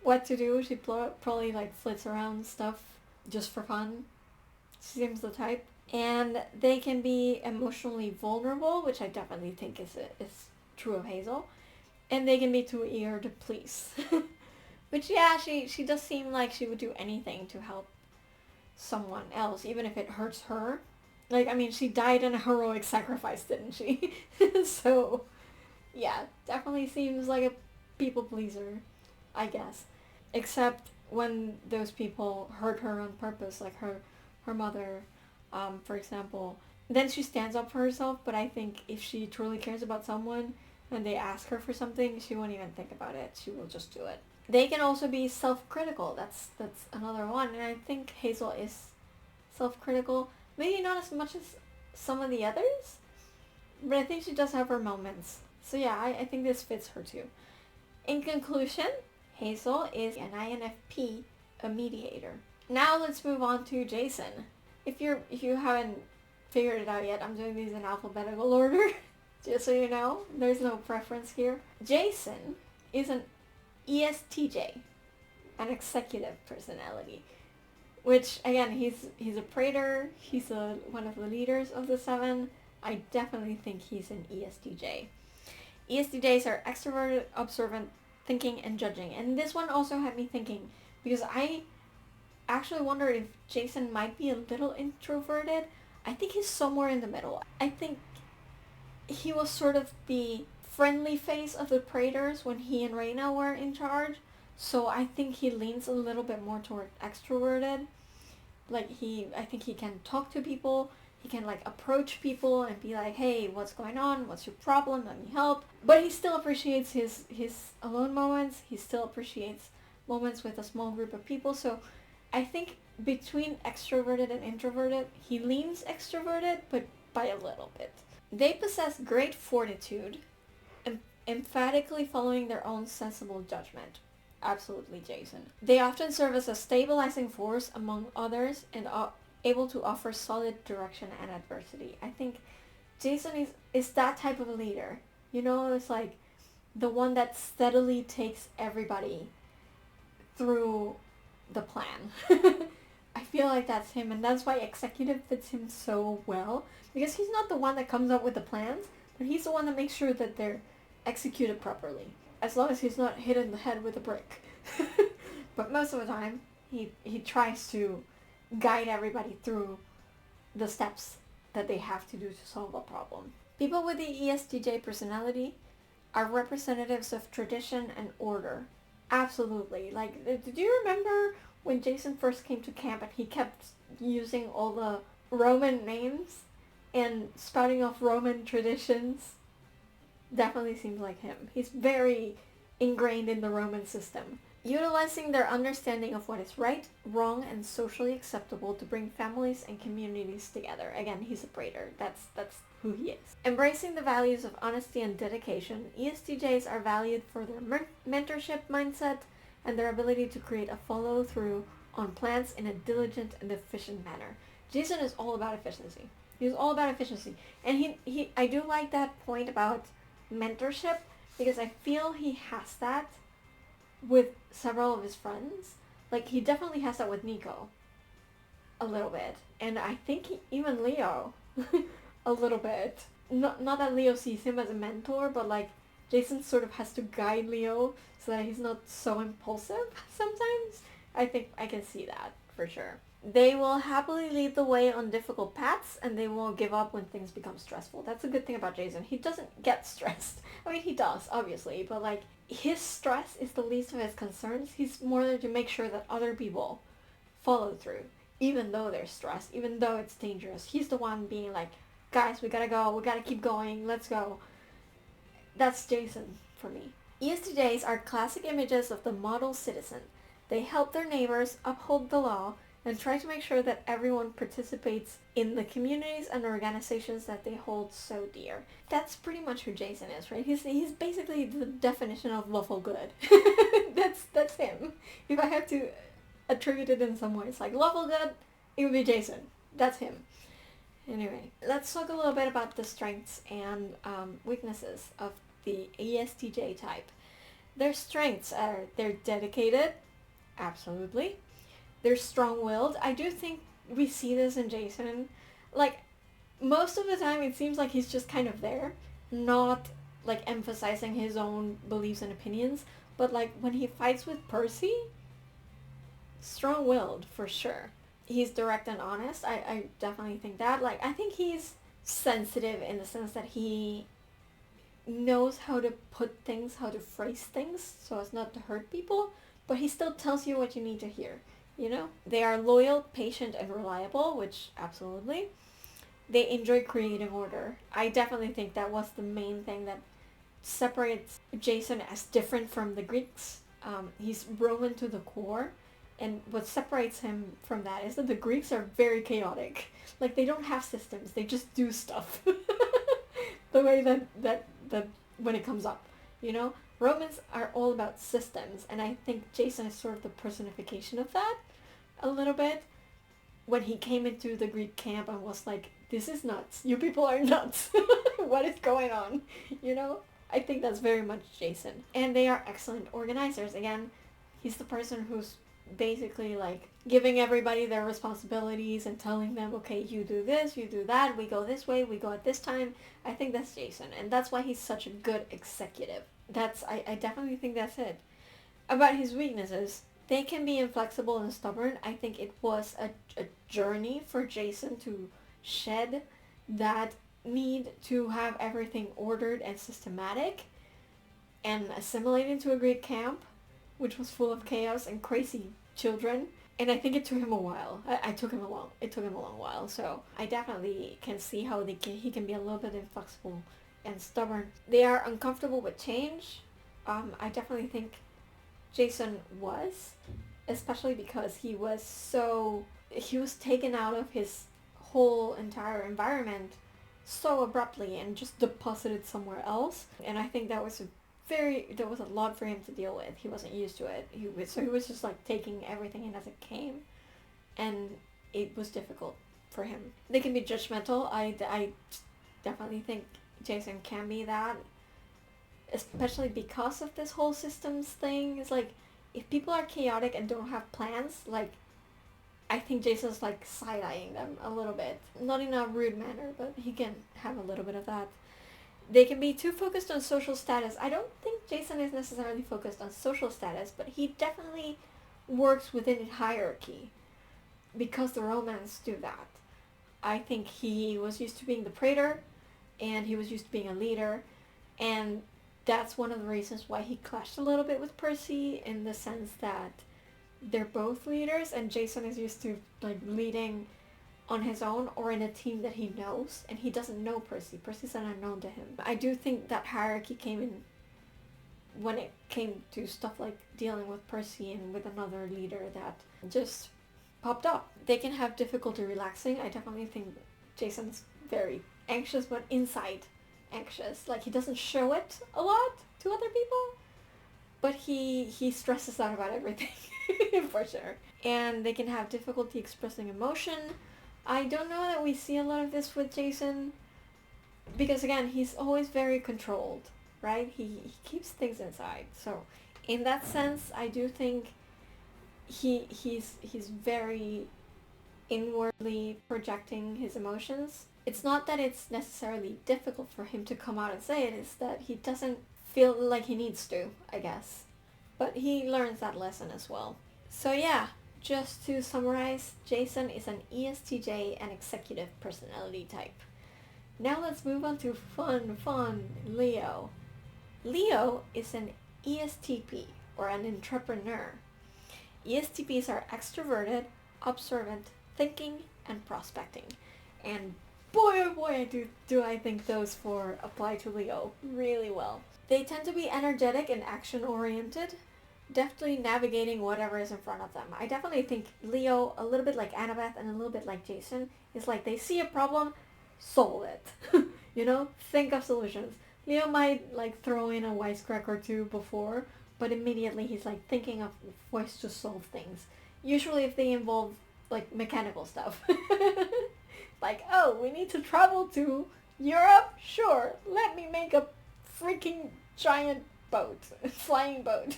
what to do. She probably like flits around stuff just for fun. She seems the type. And they can be emotionally vulnerable, which I definitely think is true of Hazel. And they can be too eager to please. Which, yeah, she does seem like she would do anything to help someone else, even if it hurts her. Like, I mean, she died in a heroic sacrifice, didn't she? So, yeah, definitely seems like a people pleaser, I guess. Except when those people hurt her on purpose, like her mother, for example. Then she stands up for herself, but I think if she truly cares about someone and they ask her for something, she won't even think about it. She will just do it. They can also be self-critical. That's another one. And I think Hazel is self-critical. Maybe not as much as some of the others, but I think she does have her moments. So yeah, I think this fits her too. In conclusion, Hazel is an INFP, a mediator. Now let's move on to Jason. If you haven't figured it out yet, I'm doing these in alphabetical order. Just so you know, there's no preference here. Jason is an ESTJ, an executive personality, which again, he's a praetor. He's one of the leaders of the 7. I definitely think he's an ESTJ. ESTJs are extroverted, observant, thinking, and judging. And this one also had me thinking, because I actually wondered if Jason might be a little introverted. I think he's somewhere in the middle. I think he was sort of the friendly face of the praetors when he and Reyna were in charge. So I think he leans a little bit more toward extroverted. Like I think he can talk to people. He can like approach people and be like, hey, what's going on? What's your problem? Let me help. But he still appreciates his alone moments. He still appreciates moments with a small group of people. So I think between extroverted and introverted, he leans extroverted, but by a little bit. They possess great fortitude, emphatically following their own sensible judgment. Absolutely, Jason. They often serve as a stabilizing force among others and are able to offer solid direction and adversity. I think Jason is that type of a leader. You know, it's like the one that steadily takes everybody through the plan. I feel like that's him, and that's why executive fits him so well, because he's not the one that comes up with the plans, but he's the one that makes sure that they're executed properly, as long as he's not hit in the head with a brick. But most of the time, he tries to guide everybody through the steps that they have to do to solve a problem. People with the ESTJ personality are representatives of tradition and order. Absolutely. Like, did you remember when Jason first came to camp and he kept using all the Roman names and spouting off Roman traditions? Definitely seems like him. He's very ingrained in the Roman system. Utilizing their understanding of what is right, wrong, and socially acceptable to bring families and communities together. Again, he's a praetor. That's who he is. Embracing the values of honesty and dedication, ESTJs are valued for their mentorship mindset and their ability to create a follow-through on plans in a diligent and efficient manner. Jason is all about efficiency. He's all about efficiency. And I do like that point about mentorship, because I feel he has that with several of his friends. Like, he definitely has that with Nico. a little bit. And I think even Leo, a little bit. Not that Leo sees him as a mentor, but like Jason sort of has to guide Leo so that he's not so impulsive sometimes. I think I can see that for sure. They will happily lead the way on difficult paths, and they won't give up when things become stressful. That's a good thing about Jason. He doesn't get stressed. I mean, he does, obviously, but like, his stress is the least of his concerns. He's more there to make sure that other people follow through, even though they're stressed, even though it's dangerous. He's the one being like, guys, we gotta go, we gotta keep going, let's go. That's Jason for me. ESTJs are classic images of the model citizen. They help their neighbors, uphold the law, and try to make sure that everyone participates in the communities and organizations that they hold so dear. That's pretty much who Jason is, right? He's basically the definition of lawful good. that's him. If I had to attribute it in some way, it's like lawful good, it would be Jason. That's him. Anyway, let's talk a little bit about the strengths and weaknesses of the ESTJ type. Their strengths are they're dedicated, absolutely. They're strong-willed. I do think we see this in Jason. Like, most of the time it seems like he's just kind of there, not like emphasizing his own beliefs and opinions, but like when he fights with Percy, strong-willed for sure. He's direct and honest. I definitely think that. Like, I think he's sensitive in the sense that he knows how to put things, how to phrase things so as not to hurt people, but he still tells you what you need to hear. You know, they are loyal, patient, and reliable, which absolutely. They enjoy creative order. I definitely think that was the main thing that separates Jason as different from the Greeks. He's Roman to the core, and what separates him from that is that the Greeks are very chaotic. Like, they don't have systems, they just do stuff. The way that when it comes up, you know? Romans are all about systems, and I think Jason is sort of the personification of that, a little bit. When he came into the Greek camp and was like, this is nuts, you people are nuts, what is going on, you know? I think that's very much Jason. And they are excellent organizers. Again, he's the person who's basically like giving everybody their responsibilities and telling them, okay, you do this, you do that, we go this way, we go at this time. I think that's Jason, and that's why he's such a good executive. I definitely think that's it. About his weaknesses, they can be inflexible and stubborn. I think it was a journey for Jason to shed that need to have everything ordered and systematic and assimilate into a Greek camp, which was full of chaos and crazy children. And I think it took him a while. It took him a long while. So I definitely can see how he can be a little bit inflexible and stubborn. They are uncomfortable with change. I definitely think Jason was, especially because he was taken out of his whole entire environment so abruptly and just deposited somewhere else. And I think that was a lot for him to deal with. He wasn't used to it. He was just like taking everything in as it came, and it was difficult for him. They can be judgmental. I definitely think Jason can be that, especially because of this whole systems thing. It's like, if people are chaotic and don't have plans, like, I think Jason's like side-eyeing them a little bit. Not in a rude manner, but he can have a little bit of that. They can be too focused on social status. I don't think Jason is necessarily focused on social status, but he definitely works within a hierarchy because the Romans do that. I think he was used to being the praetor, and he was used to being a leader, and that's one of the reasons why he clashed a little bit with Percy, in the sense that they're both leaders, and Jason is used to like leading on his own or in a team that he knows, and he doesn't know Percy. Percy's an unknown to him. I do think that hierarchy came in when it came to stuff like dealing with Percy and with another leader that just popped up. They can have difficulty relaxing. I definitely think Jason's very anxious, but inside anxious. Like, he doesn't show it a lot to other people, but he stresses out about everything for sure. And they can have difficulty expressing emotion. I don't know that we see a lot of this with Jason, because again, he's always very controlled, right? He keeps things inside. So in that sense, I do think he's very inwardly projecting his emotions. It's not that it's necessarily difficult for him to come out and say it, it's that he doesn't feel like he needs to, I guess. But he learns that lesson as well. So yeah, just to summarize, Jason is an ESTJ and executive personality type. Now let's move on to fun, Leo. Leo is an ESTP, or an entrepreneur. ESTPs are extroverted, observant, thinking, and prospecting. And boy oh boy do I think those four apply to Leo really well. They tend to be energetic and action-oriented, deftly navigating whatever is in front of them. I definitely think Leo, a little bit like Annabeth and a little bit like Jason, is like they see a problem, solve it. Think of solutions. Leo might like throw in a wisecrack or two before, but immediately he's like thinking of ways to solve things. Usually if they involve like mechanical stuff. Like, oh, we need to travel to Europe? Sure, let me make a freaking giant boat. Flying boat.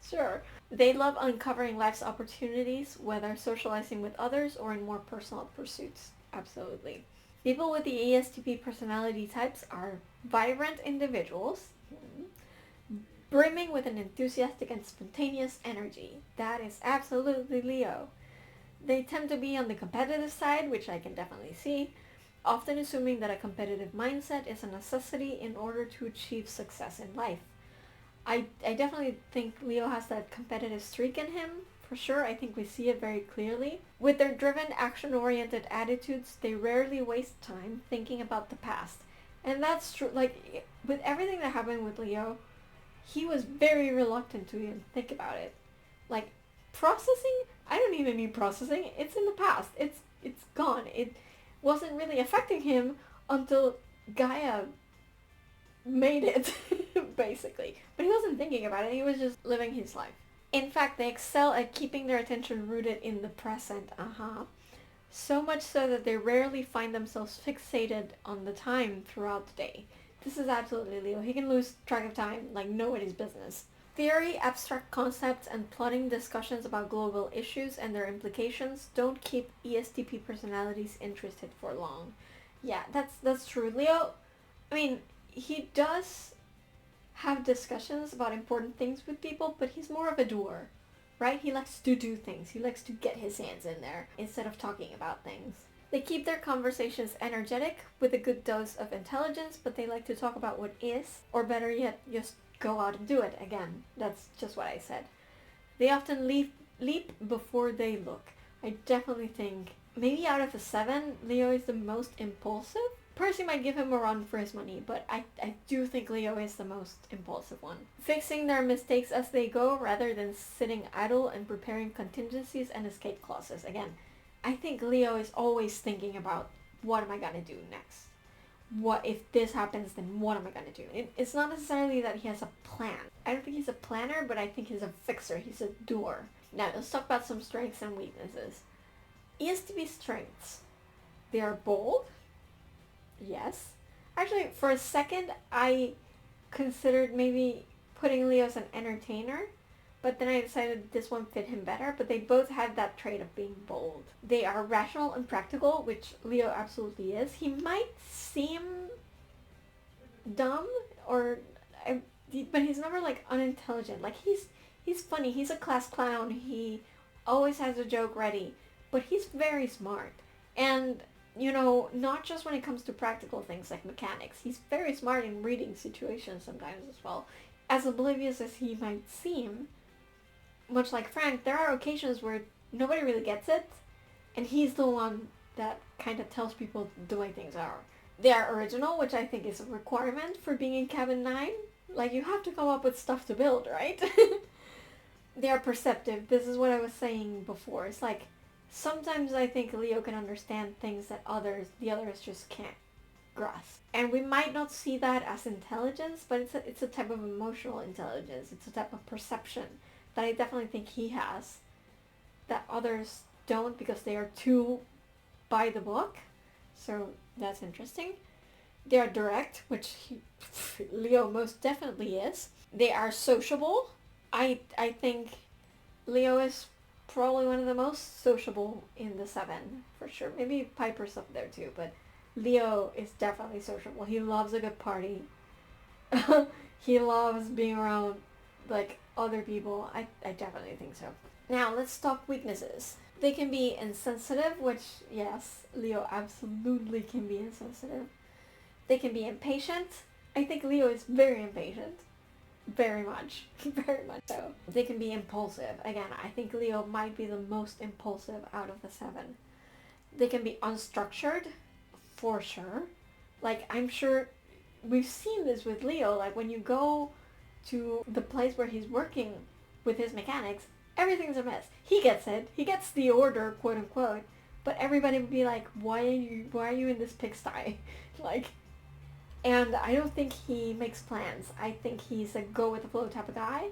Sure. They love uncovering life's opportunities, whether socializing with others or in more personal pursuits. Absolutely. People with the ESTP personality types are vibrant individuals, brimming with an enthusiastic and spontaneous energy. That is absolutely Leo. They tend to be on the competitive side, which I can definitely see, often assuming that a competitive mindset is a necessity in order to achieve success in life. I definitely think Leo has that competitive streak in him, for sure. I think we see it very clearly. With their driven, action-oriented attitudes, they rarely waste time thinking about the past. And that's true. Like, with everything that happened with Leo, he was very reluctant to even think about it. Like, processing? I don't even need processing. It's in the past. It's gone. It wasn't really affecting him until Gaia made it, basically. But he wasn't thinking about it. He was just living his life. In fact, they excel at keeping their attention rooted in the present. So much so that they rarely find themselves fixated on the time throughout the day. This is absolutely Leo. He can lose track of time like nobody's business. Theory, abstract concepts, and plotting discussions about global issues and their implications don't keep ESTP personalities interested for long. Yeah, that's true. Leo, I mean, he does have discussions about important things with people, but he's more of a doer, right? He likes to do things. He likes to get his hands in there instead of talking about things. They keep their conversations energetic with a good dose of intelligence, but they like to talk about what is, or better yet, just go out and do it. Again, that's just what I said. They often leap before they look. I definitely think maybe out of the 7, Leo is the most impulsive. Percy might give him a run for his money, but I do think Leo is the most impulsive one. Fixing their mistakes as they go rather than sitting idle and preparing contingencies and escape clauses. Again, I think Leo is always thinking about, what am I going to do next? What if this happens, then what am I going to do? It's not necessarily that he has a plan. I don't think he's a planner, but I think he's a fixer. He's a doer. Now, let's talk about some strengths and weaknesses. ESTP strengths. They are bold. Yes. Actually, for a second, I considered maybe putting Leo as an entertainer, but then I decided this one fit him better, but they both had that trait of being bold. They are rational and practical, which Leo absolutely is. He might seem dumb, but he's never like unintelligent. Like he's funny, he's a class clown, he always has a joke ready, but he's very smart. And not just when it comes to practical things like mechanics. He's very smart in reading situations sometimes as well. As oblivious as he might seem, much like Frank, there are occasions where nobody really gets it, and he's the one that kind of tells people the way things are. They are original, which I think is a requirement for being in Cabin 9. Like, you have to come up with stuff to build, right? They are perceptive. This is what I was saying before. It's like, sometimes I think Leo can understand things that the others just can't grasp. And we might not see that as intelligence, but it's a type of emotional intelligence. It's a type of perception that I definitely think he has that others don't because they are too by the book. So that's interesting. They are direct, which Leo most definitely is. They are sociable. I think Leo is probably one of the most sociable in the 7, for sure. Maybe Piper's up there too, but Leo is definitely sociable. He loves a good party. He loves being around, like, other people. I definitely think so. Now, let's talk weaknesses. They can be insensitive, which, yes, Leo absolutely can be insensitive. They can be impatient. I think Leo is very impatient. Very much. Very much so. They can be impulsive. Again, I think Leo might be the most impulsive out of the 7. They can be unstructured, for sure. Like, I'm sure we've seen this with Leo. Like, when you go to the place where he's working with his mechanics, everything's a mess. He gets it. He gets the order, quote unquote. But everybody would be like, why are you in this pigsty? Like, and I don't think he makes plans. I think he's a go with the flow type of guy.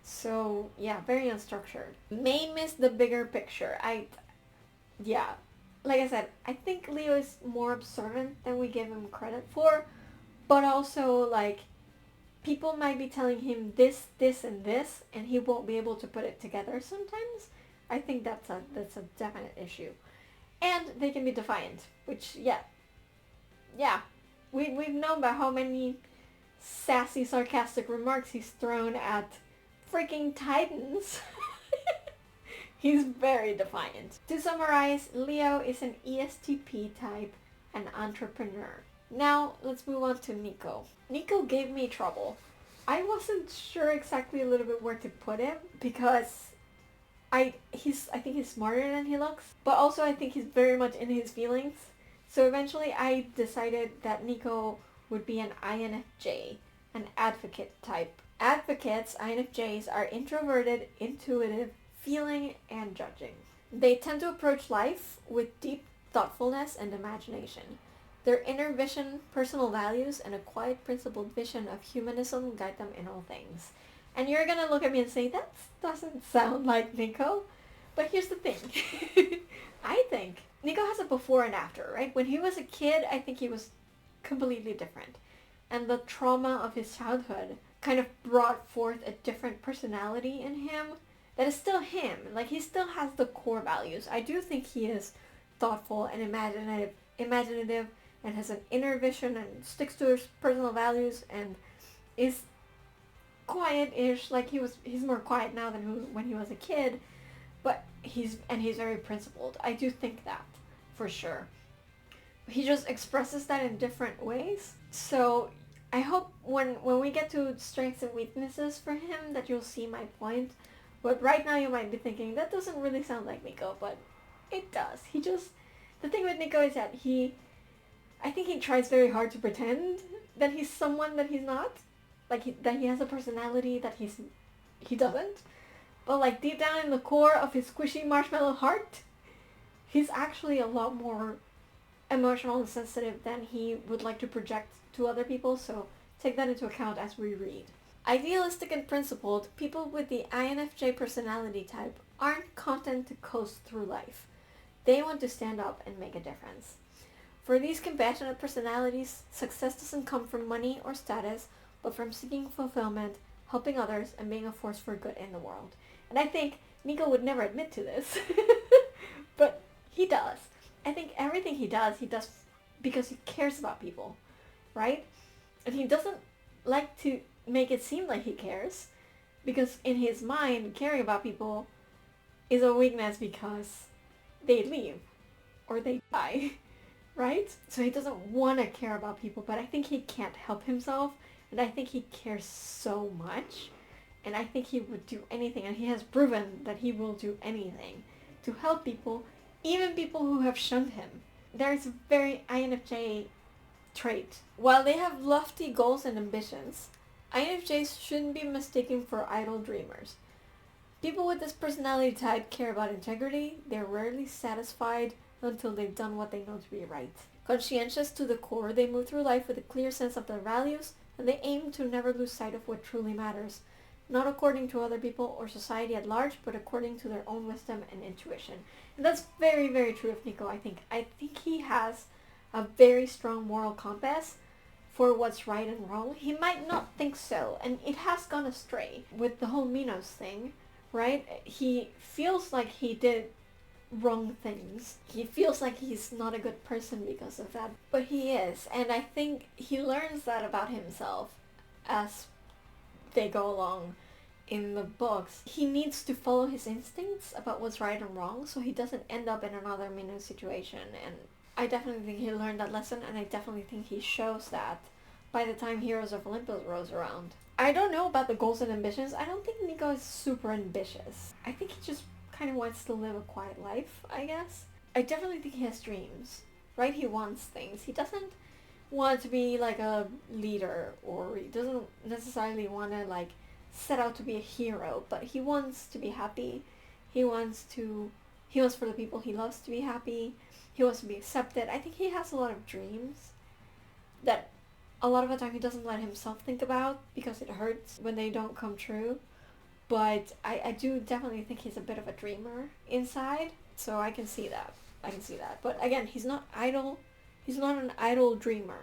So, yeah, very unstructured. May miss the bigger picture. Yeah. Like I said, I think Leo is more observant than we give him credit for. But also, like, people might be telling him this, this, and this, and he won't be able to put it together sometimes. I think that's a definite issue. And they can be defiant, which, yeah. We've known about how many sassy, sarcastic remarks he's thrown at freaking Titans. He's very defiant. To summarize, Leo is an ESTP type, an entrepreneur. Now, let's move on to Nico. Nico gave me trouble. I wasn't sure exactly a little bit where to put him because I think he's smarter than he looks, but also I think he's very much in his feelings. So eventually I decided that Nico would be an INFJ, an advocate type. Advocates, INFJs, are introverted, intuitive, feeling, and judging. They tend to approach life with deep thoughtfulness and imagination. Their inner vision, personal values, and a quiet principled vision of humanism guide them in all things. And you're gonna look at me and say, that doesn't sound like Nico. But here's the thing. I think Nico has a before and after, right? When he was a kid, I think he was completely different. And the trauma of his childhood kind of brought forth a different personality in him that is still him. Like, he still has the core values. I do think he is thoughtful and imaginative and has an inner vision and sticks to his personal values and is quiet-ish. Like, he's more quiet now than when he was a kid, but he's very principled. I do think that, for sure. He just expresses that in different ways. So I hope when we get to strengths and weaknesses for him that you'll see my point. But right now you might be thinking, that doesn't really sound like Nico, but it does. The thing with Nico is that I think he tries very hard to pretend that he's someone that he's not. Like, that he has a personality that he doesn't. But, like, deep down in the core of his squishy marshmallow heart, he's actually a lot more emotional and sensitive than he would like to project to other people, so take that into account as we read. Idealistic and principled, people with the INFJ personality type aren't content to coast through life. They want to stand up and make a difference. For these compassionate personalities, success doesn't come from money or status, but from seeking fulfillment, helping others, and being a force for good in the world. And I think Nico would never admit to this, but he does. I think everything he does because he cares about people, right? And he doesn't like to make it seem like he cares, because in his mind, caring about people is a weakness because they leave or they die, right? So he doesn't want to care about people, but I think he can't help himself, and I think he cares so much, and I think he would do anything, and he has proven that he will do anything to help people, even people who have shunned him. There's a very INFJ trait. While they have lofty goals and ambitions, INFJs shouldn't be mistaken for idle dreamers. People with this personality type care about integrity. They're rarely satisfied until they've done what they know to be right. Conscientious to the core, they move through life with a clear sense of their values, and they aim to never lose sight of what truly matters, not according to other people or society at large, but according to their own wisdom and intuition. And that's very, very true of Nico, I think. I think he has a very strong moral compass for what's right and wrong. He might not think so, and it has gone astray with the whole Minos thing, right? He feels like he did wrong things. He feels like he's not a good person because of that, but he is. And I think he learns that about himself as they go along in the books. He needs to follow his instincts about what's right and wrong so he doesn't end up in another Minus situation. And I definitely think he learned that lesson, and I definitely think he shows that by the time Heroes of Olympus rolls around. I don't know about the goals and ambitions. I don't think Nico is super ambitious. I think he just kind of wants to live a quiet life, I guess. I definitely think he has dreams, right? He wants things. He doesn't want to be like a leader, or he doesn't necessarily want to like set out to be a hero, but he wants to be happy. He wants for the people he loves to be happy. He wants to be accepted. I think he has a lot of dreams that a lot of the time he doesn't let himself think about because it hurts when they don't come true. But I do definitely think he's a bit of a dreamer inside, so I can see that. But again, he's not idle. He's not an idle dreamer.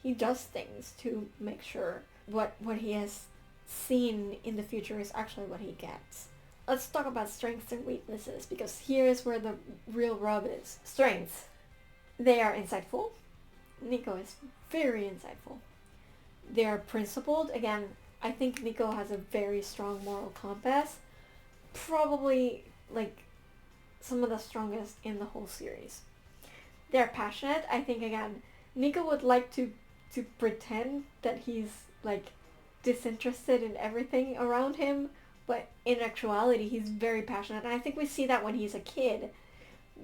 He does things to make sure what he has seen in the future is actually what he gets. Let's talk about strengths and weaknesses, because here is where the real rub is. Strengths. They are insightful. Nico is very insightful. They are principled. Again, I think Nico has a very strong moral compass. Probably, like, some of the strongest in the whole series. They're passionate. I think, again, Nico would like to pretend that he's, like, disinterested in everything around him, but in actuality, he's very passionate. And I think we see that when he's a kid,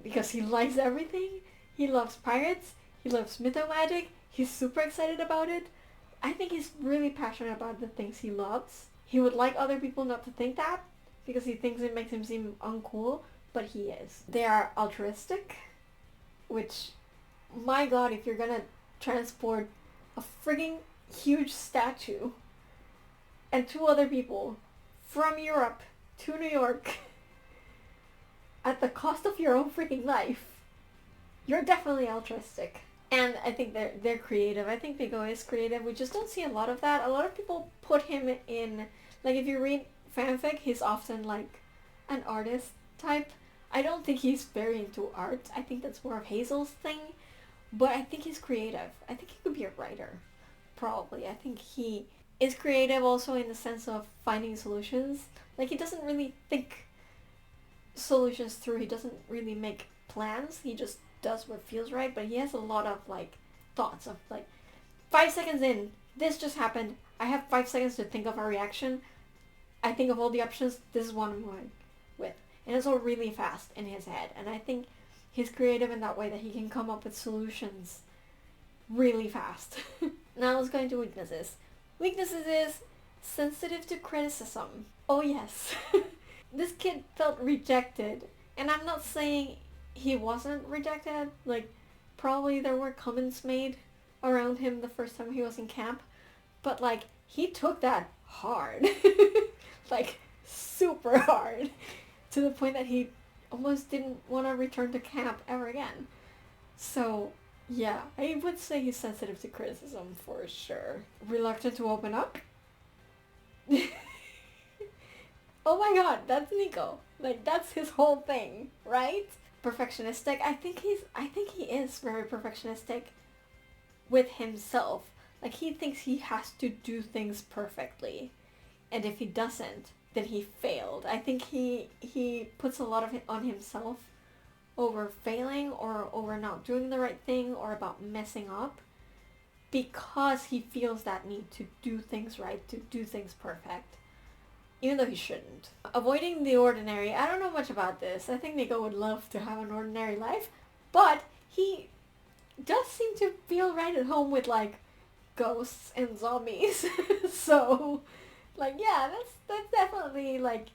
because he likes everything. He loves pirates. He loves mythomagic. He's super excited about it. I think he's really passionate about the things he loves. He would like other people not to think that, because he thinks it makes him seem uncool, but he is. They are altruistic, which, my god, if you're gonna transport a frigging huge statue and two other people from Europe to New York at the cost of your own freaking life, you're definitely altruistic. And I think they're creative. I think Nico is creative. We just don't see a lot of that. A lot of people put him in, like, if you read fanfic, he's often like an artist type. I don't think he's very into art. I think that's more of Hazel's thing. But I think he's creative. I think he could be a writer. Probably. I think he is creative also in the sense of finding solutions. Like, he doesn't really think solutions through. He doesn't really make plans. He just does what feels right, but he has a lot of like thoughts of like 5 seconds in, this just happened, I have 5 seconds to think of a reaction, I think of all the options, this is what I'm going with. And it's all really fast in his head, and I think he's creative in that way, that he can come up with solutions really fast. Now let's go into weaknesses. Weaknesses is sensitive to criticism. Oh yes. This kid felt rejected, and I'm not saying he wasn't rejected. Like, probably there were comments made around him the first time he was in camp, but like, he took that hard. Like, super hard, to the point that he almost didn't want to return to camp ever again. So yeah, I would say he's sensitive to criticism for sure. Reluctant to open up. Oh my god, that's Nico. Like, that's his whole thing, right? Perfectionistic. I think he is very perfectionistic with himself. Like, he thinks he has to do things perfectly, and if he doesn't, then he failed. I think he puts a lot of it on himself over failing, or over not doing the right thing, or about messing up, because he feels that need to do things right, to do things perfect, even though he shouldn't. Avoiding the ordinary. I don't know much about this. I think Nico would love to have an ordinary life, but he does seem to feel right at home with, like, ghosts and zombies. So, like, yeah, that's definitely, like,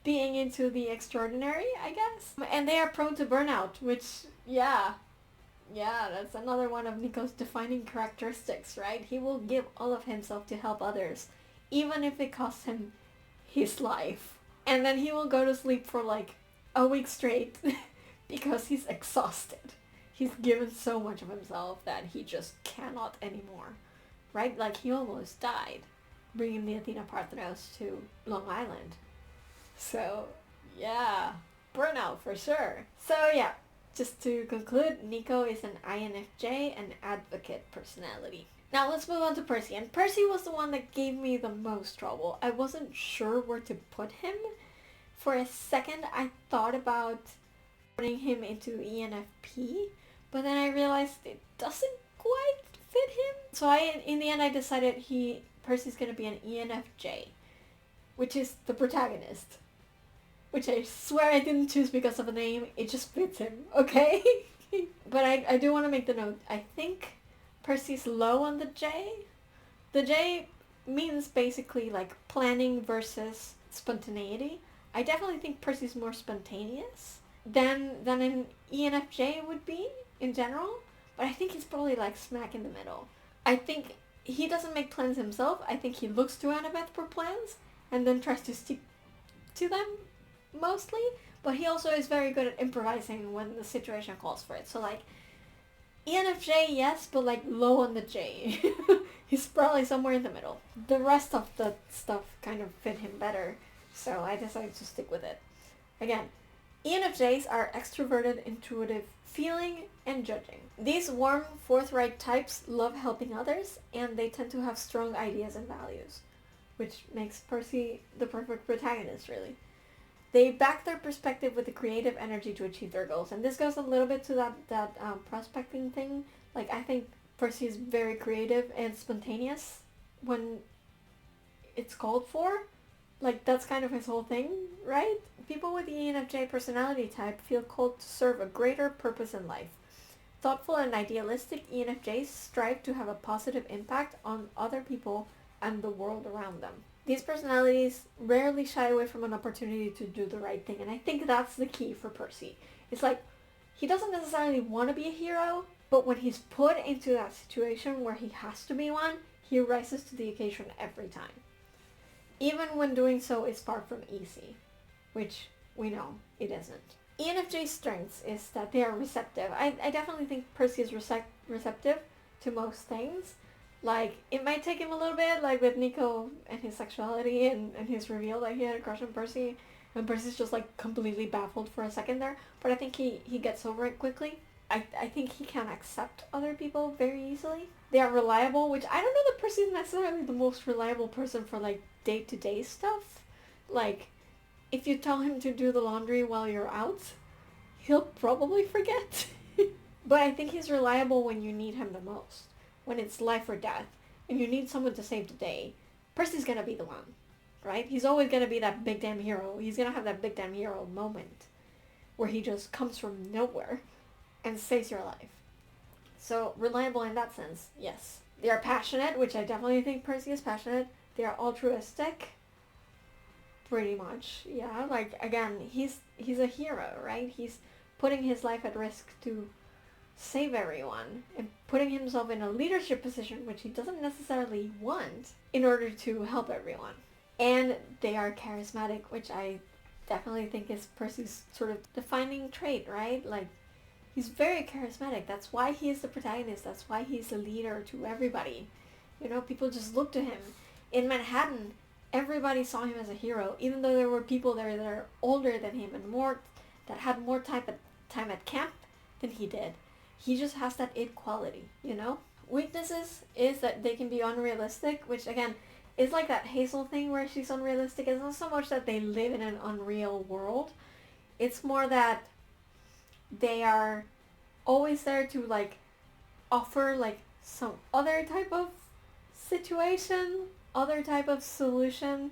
being into the extraordinary, I guess. And they are prone to burnout, which, yeah, that's another one of Nico's defining characteristics, right? He will give all of himself to help others, even if it costs him his life. And then he will go to sleep for like a week straight because he's exhausted. He's given so much of himself that he just cannot anymore, right? Like, he almost died bringing the Athena Parthenos to Long Island. So, yeah, burnout for sure. So, yeah, just to conclude, Nico is an INFJ, an advocate personality. Now let's move on to Percy. And Percy was the one that gave me the most trouble. I wasn't sure where to put him. For a second, I thought about putting him into ENFP, but then I realized it doesn't quite fit him. So in the end, I decided Percy's gonna be an ENFJ, which is the protagonist. Which I swear I didn't choose because of a name. It just fits him, okay? But I do want to make the note. I think Percy's low on the J. The J means basically like planning versus spontaneity. I definitely think Percy's more spontaneous than an ENFJ would be in general. But I think he's probably like smack in the middle. I think he doesn't make plans himself. I think he looks to Annabeth for plans and then tries to stick to them mostly, but he also is very good at improvising when the situation calls for it. So like ENFJ, yes, but like low on the J. He's probably somewhere in the middle. The rest of the stuff kind of fit him better, so I decided to stick with it. Again, ENFJs are extroverted, intuitive, feeling, and judging. These warm, forthright types love helping others, and they tend to have strong ideas and values, which makes Percy the perfect protagonist, really. They back their perspective with the creative energy to achieve their goals. And this goes a little bit to that prospecting thing. Like, I think Percy is very creative and spontaneous when it's called for. Like, that's kind of his whole thing, right? People with the ENFJ personality type feel called to serve a greater purpose in life. Thoughtful and idealistic ENFJs strive to have a positive impact on other people and the world around them. These personalities rarely shy away from an opportunity to do the right thing, and I think that's the key for Percy. It's like, he doesn't necessarily want to be a hero, but when he's put into that situation where he has to be one, he rises to the occasion every time. Even when doing so is far from easy, which we know it isn't. ENFJ's strengths is that they are receptive. I definitely think Percy is receptive to most things. Like, it might take him a little bit, like with Nico and his sexuality and his reveal that he had a crush on Percy. And Percy's just like completely baffled for a second there. But I think he gets over it quickly. I think he can accept other people very easily. They are reliable, which I don't know that Percy's necessarily the most reliable person for like day-to-day stuff. Like, if you tell him to do the laundry while you're out, he'll probably forget. But I think he's reliable when you need him the most. When it's life or death, and you need someone to save the day, Percy's gonna be the one, right? He's always gonna be that big damn hero. He's gonna have that big damn hero moment where he just comes from nowhere and saves your life. So, reliable in that sense, yes. They are passionate, which I definitely think Percy is passionate. They are altruistic. Pretty much, yeah. Like, again, he's a hero, right? He's putting his life at risk to save everyone and putting himself in a leadership position which he doesn't necessarily want in order to help everyone. And they are charismatic, which I definitely think is Percy's sort of defining trait, right? Like, he's very charismatic. That's why he is the protagonist. That's why he's the leader to everybody. You know, people just look to him. In Manhattan, everybody saw him as a hero, even though there were people there that are older than him and more that had more time at camp than he did. He just has that it quality, you know? Weaknesses is that they can be unrealistic, which again, is like that Hazel thing where she's unrealistic. It's not so much that they live in an unreal world. It's more that they are always there to like offer like some other type of situation, other type of solution,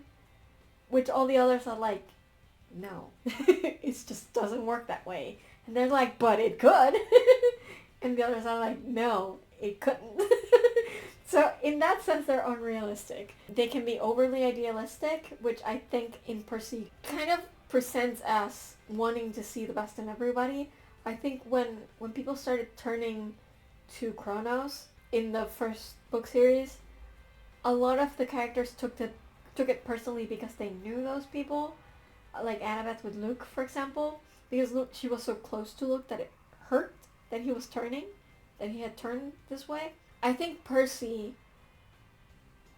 which all the others are like, no, it just doesn't work that way. And they're like, but it could. And the others are like, no, it couldn't. So in that sense, they're unrealistic. They can be overly idealistic, which I think in Percy kind of presents as wanting to see the best in everybody. I think when people started turning to Kronos in the first book series, a lot of the characters took it personally because they knew those people. Like Annabeth with Luke, for example. Because Luke, she was so close to Luke that it hurt that he was turning, that he had turned this way. I think Percy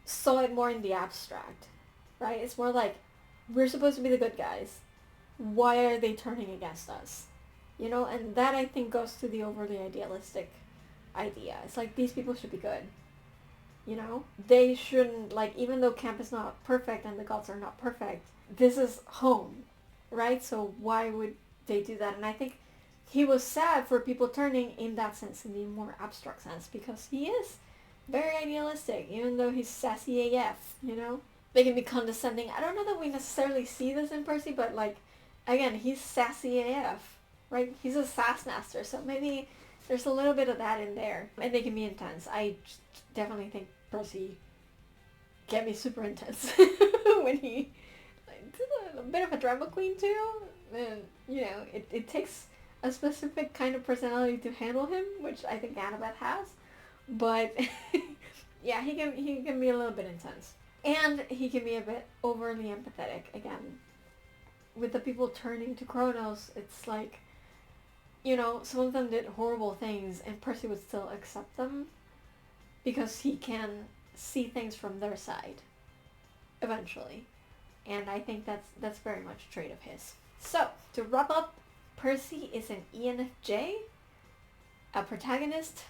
saw it more in the abstract, right? It's more like, we're supposed to be the good guys. Why are they turning against us? You know, and that I think goes to the overly idealistic idea. It's like, these people should be good. You know? They shouldn't, like, even though camp is not perfect and the gods are not perfect, this is home, right? So why would they do that? And I think he was sad for people turning in that sense, in the more abstract sense, because he is very idealistic, even though he's sassy AF, you know? They can be condescending. I don't know that we necessarily see this in Percy, but, like, again, he's sassy AF, right? He's a sass master, so maybe there's a little bit of that in there. And they can be intense. I definitely think Percy can be super intense when he, like, a bit of a drama queen too. And, you know, it takes a specific kind of personality to handle him, which I think Annabeth has. But yeah, he can be a little bit intense. And he can be a bit overly empathetic. Again, with the people turning to Kronos, it's like, you know, some of them did horrible things and Percy would still accept them because he can see things from their side eventually. And I think that's very much a trait of his. So, to wrap up, Percy is an ENFJ, a protagonist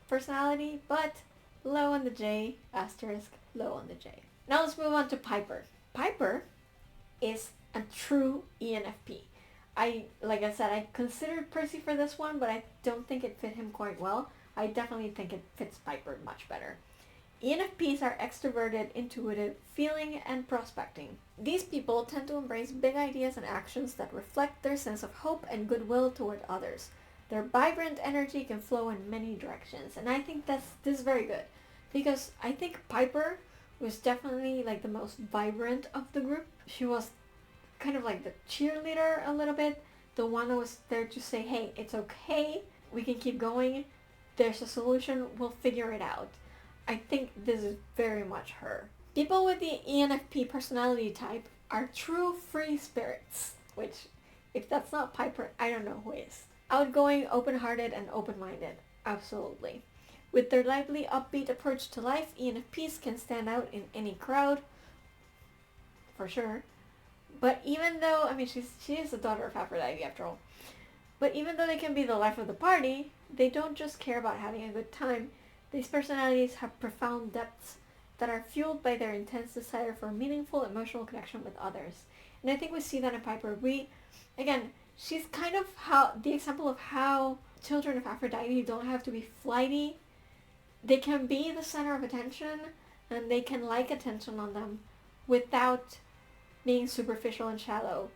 personality, but low on the J, asterisk, low on the J. Now let's move on to Piper. Piper is a true ENFP. Like I said, I considered Percy for this one, but I don't think it fit him quite well. I definitely think it fits Piper much better. ENFPs are extroverted, intuitive, feeling, and prospecting. These people tend to embrace big ideas and actions that reflect their sense of hope and goodwill toward others. Their vibrant energy can flow in many directions, and I think this is very good, because I think Piper was definitely like the most vibrant of the group. She was kind of like the cheerleader a little bit, the one that was there to say, hey, it's okay, we can keep going, there's a solution, we'll figure it out. I think this is very much her. People with the ENFP personality type are true free spirits, which, if that's not Piper, I don't know who is. Outgoing, open-hearted, and open-minded. Absolutely. With their lively, upbeat approach to life, ENFPs can stand out in any crowd, for sure. But even though, I mean, she is the daughter of Aphrodite after all. But even though they can be the life of the party, they don't just care about having a good time. These personalities have profound depths that are fueled by their intense desire for meaningful emotional connection with others. And I think we see that in Piper. Again, she's kind of the example of how children of Aphrodite don't have to be flighty. They can be the center of attention, and they can like attention on them without being superficial and shallow.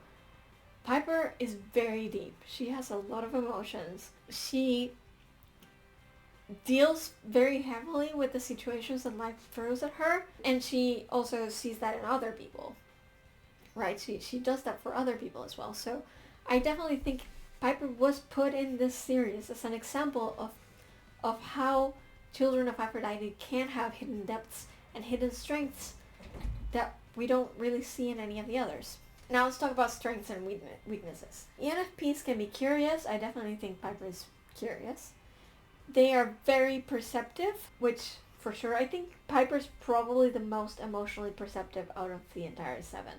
Piper is very deep. She has a lot of emotions. She deals very heavily with the situations that life throws at her, and she also sees that in other people, right? She does that for other people as well. So I definitely think Piper was put in this series as an example of how children of Aphrodite can have hidden depths and hidden strengths that we don't really see in any of the others. Now let's talk about strengths and weaknesses. ENFPs can be curious. I definitely think Piper is curious. They are very perceptive, which for sure, I think Piper's probably the most emotionally perceptive out of the entire 7.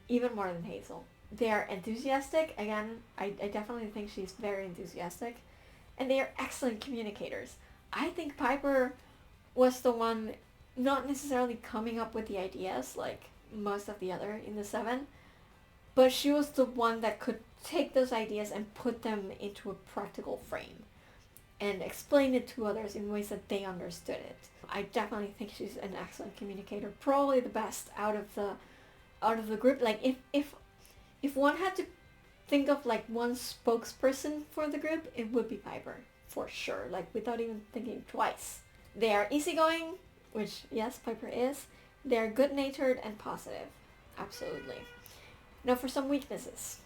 Even more than Hazel. They are enthusiastic. Again, I definitely think she's very enthusiastic. And they are excellent communicators. I think Piper was the one not necessarily coming up with the ideas like most of the other in the 7, but she was the one that could take those ideas and put them into a practical frame and explain it to others in ways that they understood it. I definitely think she's an excellent communicator, probably the best out of the group. Like if one had to think of like one spokesperson for the group, it would be Piper, for sure, like without even thinking twice. They are easygoing, which yes, Piper is. They are good-natured and positive. Absolutely. Now for some weaknesses.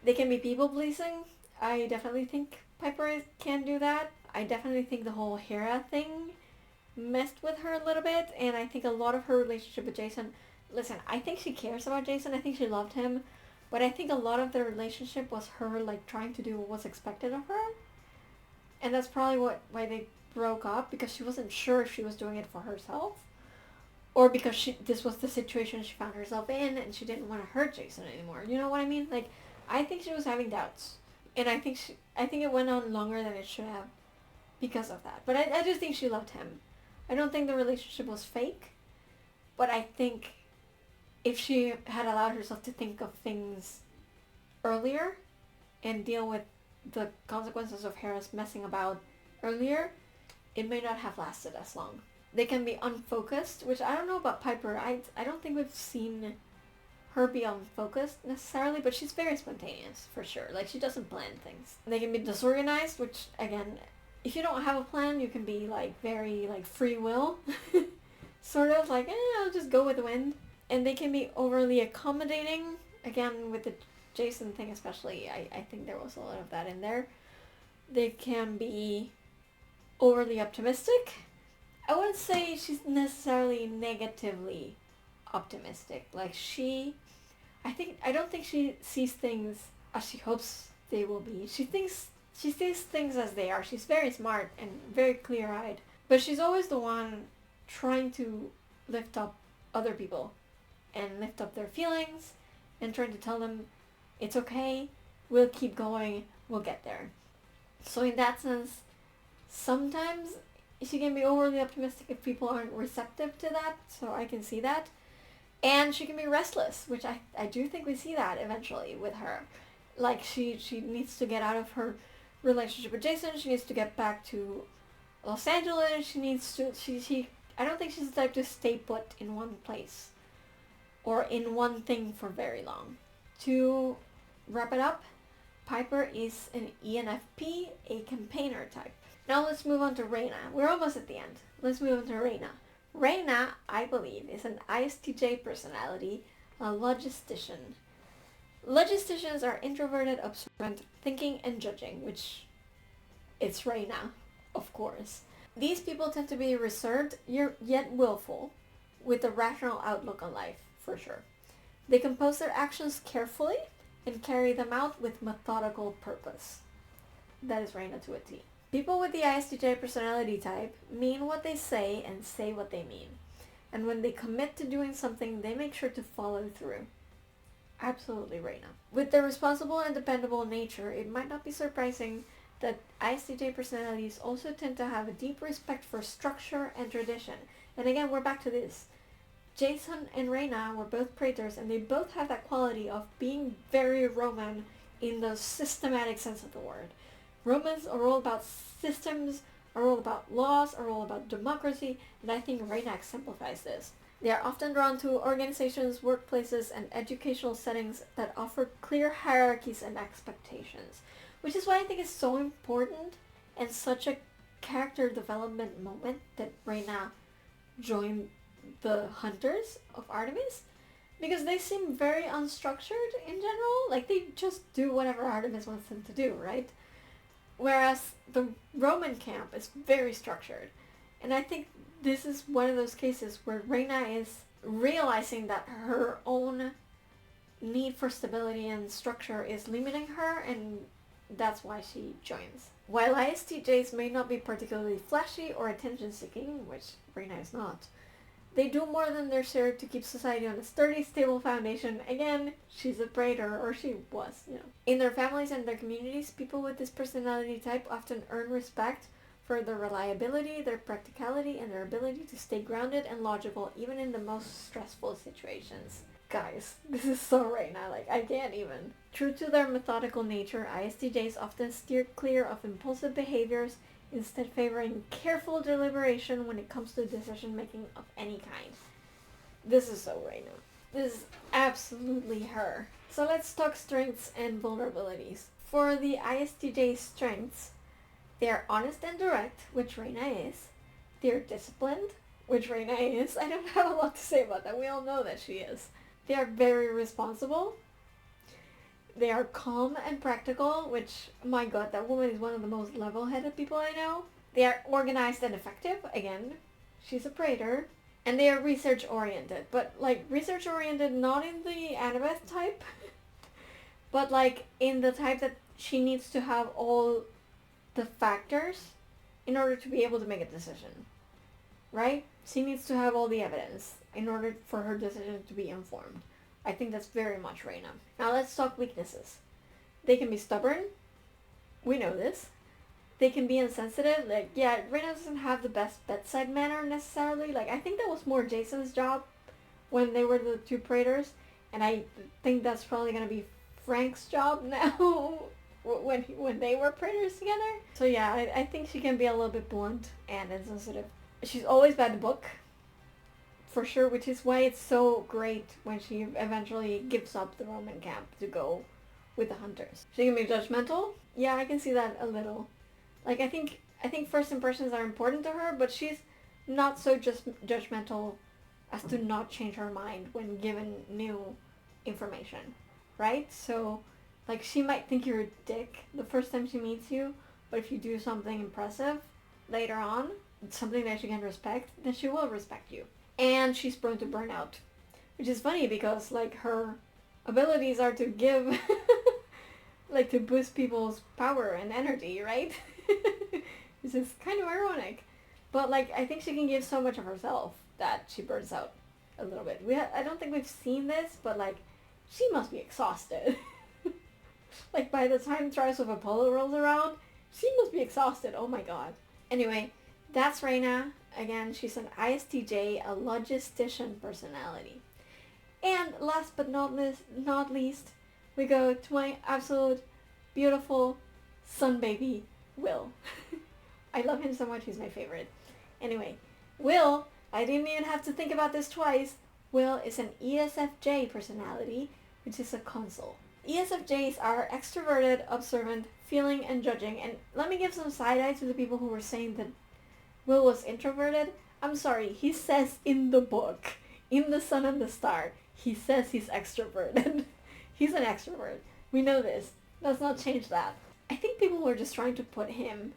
They can be people-pleasing. I definitely think Piper can do that. I definitely think the whole Hera thing messed with her a little bit, and I think a lot of her relationship with Jason, listen, I think she cares about Jason, I think she loved him, but I think a lot of their relationship was her like trying to do what was expected of her, and that's probably why they broke up, because she wasn't sure if she was doing it for herself or because this was the situation she found herself in and she didn't want to hurt Jason anymore. You know what I mean? Like, I think she was having doubts, and I think it went on longer than it should have because of that. But I do think she loved him. I don't think the relationship was fake, but I think if she had allowed herself to think of things earlier and deal with the consequences of Harris messing about earlier, it may not have lasted as long. They can be unfocused, which I don't know about Piper. I don't think we've seen her be unfocused necessarily, but she's very spontaneous for sure. Like, she doesn't plan things. They can be disorganized, which again, if you don't have a plan, you can be like very like free will, sort of like I'll just go with the wind. And they can be overly accommodating. Again, with the Jason thing especially, I think there was a lot of that in there. They can be overly optimistic. I wouldn't say she's necessarily negatively optimistic. Like, I don't think she sees things as she hopes they will be. She sees things as they are. She's very smart and very clear-eyed. But she's always the one trying to lift up other people and lift up their feelings and trying to tell them it's okay, we'll keep going, we'll get there. So in that sense, sometimes she can be overly optimistic if people aren't receptive to that, so I can see that. And she can be restless, which I do think we see that eventually with her. Like, she needs to get out of her relationship with Jason, she needs to get back to Los Angeles, I don't think she's the type to stay put in one place or in one thing for very long. To wrap it up, Piper is an ENFP, a campaigner type. Now let's move on to Reyna. We're almost at the end. Let's move on to Reyna. Reyna, I believe, is an ISTJ personality, a logistician. Logisticians are introverted, observant, thinking and judging, which it's Reyna, of course. These people tend to be reserved, yet willful, with a rational outlook on life, for sure. They compose their actions carefully and carry them out with methodical purpose. That is Reyna to a T. People with the ISTJ personality type mean what they say and say what they mean. And when they commit to doing something, they make sure to follow through. Absolutely Reyna. With their responsible and dependable nature, it might not be surprising that ISTJ personalities also tend to have a deep respect for structure and tradition. And again, we're back to this. Jason and Reyna were both praetors, and they both have that quality of being very Roman in the systematic sense of the word. Romans are all about systems, are all about laws, are all about democracy, and I think Reyna exemplifies this. They are often drawn to organizations, workplaces, and educational settings that offer clear hierarchies and expectations, which is why I think it's so important and such a character development moment that Reyna joined the Hunters of Artemis, because they seem very unstructured in general. Like, they just do whatever Artemis wants them to do, right? Whereas the Roman camp is very structured. And I think this is one of those cases where Reyna is realizing that her own need for stability and structure is limiting her, and that's why she joins. While ISTJs may not be particularly flashy or attention-seeking, which Reyna is not, they do more than their share to keep society on a sturdy, stable foundation. Again, she's a praetor, or she was, In their families and their communities, people with this personality type often earn respect for their reliability, their practicality, and their ability to stay grounded and logical even in the most stressful situations. Guys, this is so Reyna, like, I can't even. True to their methodical nature, ISTJs often steer clear of impulsive behaviors, instead favoring careful deliberation when it comes to decision making of any kind. This is so Reyna. This is absolutely her. So let's talk strengths and vulnerabilities. For the ISTJ strengths, they are honest and direct, which Reyna is. They're disciplined, which Reyna is. I don't have a lot to say about that. We all know that she is. They are very responsible. They are calm and practical, which, my god, that woman is one of the most level-headed people I know. They are organized and effective. Again, she's a praetor. And they are research-oriented. But, like, research-oriented not in the Annabeth type, but, like, in the type that she needs to have all the factors in order to be able to make a decision. Right? She needs to have all the evidence. in order for her decision to be informed. I think that's very much Reyna. Now let's talk weaknesses. They can be stubborn. We know this. They can be insensitive. Like, yeah, Reyna doesn't have the best bedside manner necessarily. Like, I think that was more Jason's job when they were the two praetors. And I think that's probably going to be Frank's job now when they were praetors together. So yeah, I think she can be a little bit blunt and insensitive. She's always by the book, for sure, which is why it's so great when she eventually gives up the Roman camp to go with the hunters. She can be judgmental. Yeah, I can see that a little. Like, I think first impressions are important to her, but she's not so just judgmental as to not change her mind when given new information, right? So, like, she might think you're a dick the first time she meets you, but if you do something impressive later on, something that she can respect, then she will respect you. And she's prone to burnout, which is funny because, like, her abilities are to give, like, to boost people's power and energy, right? This is kind of ironic. But, like, I think she can give so much of herself that she burns out a little bit. I don't think we've seen this, but, like, she must be exhausted. Like, by the time Trials of Apollo rolls around, she must be exhausted. Oh my god. Anyway, that's Reyna. Again, she's an ISTJ, a logistician personality. And last but not least, we go to my absolute beautiful sun baby, Will. I love him so much, he's my favorite. Anyway, Will, I didn't even have to think about this twice. Will is an ESFJ personality, which is a consul. ESFJs are extroverted, observant, feeling, and judging. And let me give some side-eye to the people who were saying that Will was introverted. I'm sorry, he says in the book, in The Sun and the Star, he says he's extroverted. He's an extrovert. We know this. Let's not change that. I think people were just trying to put him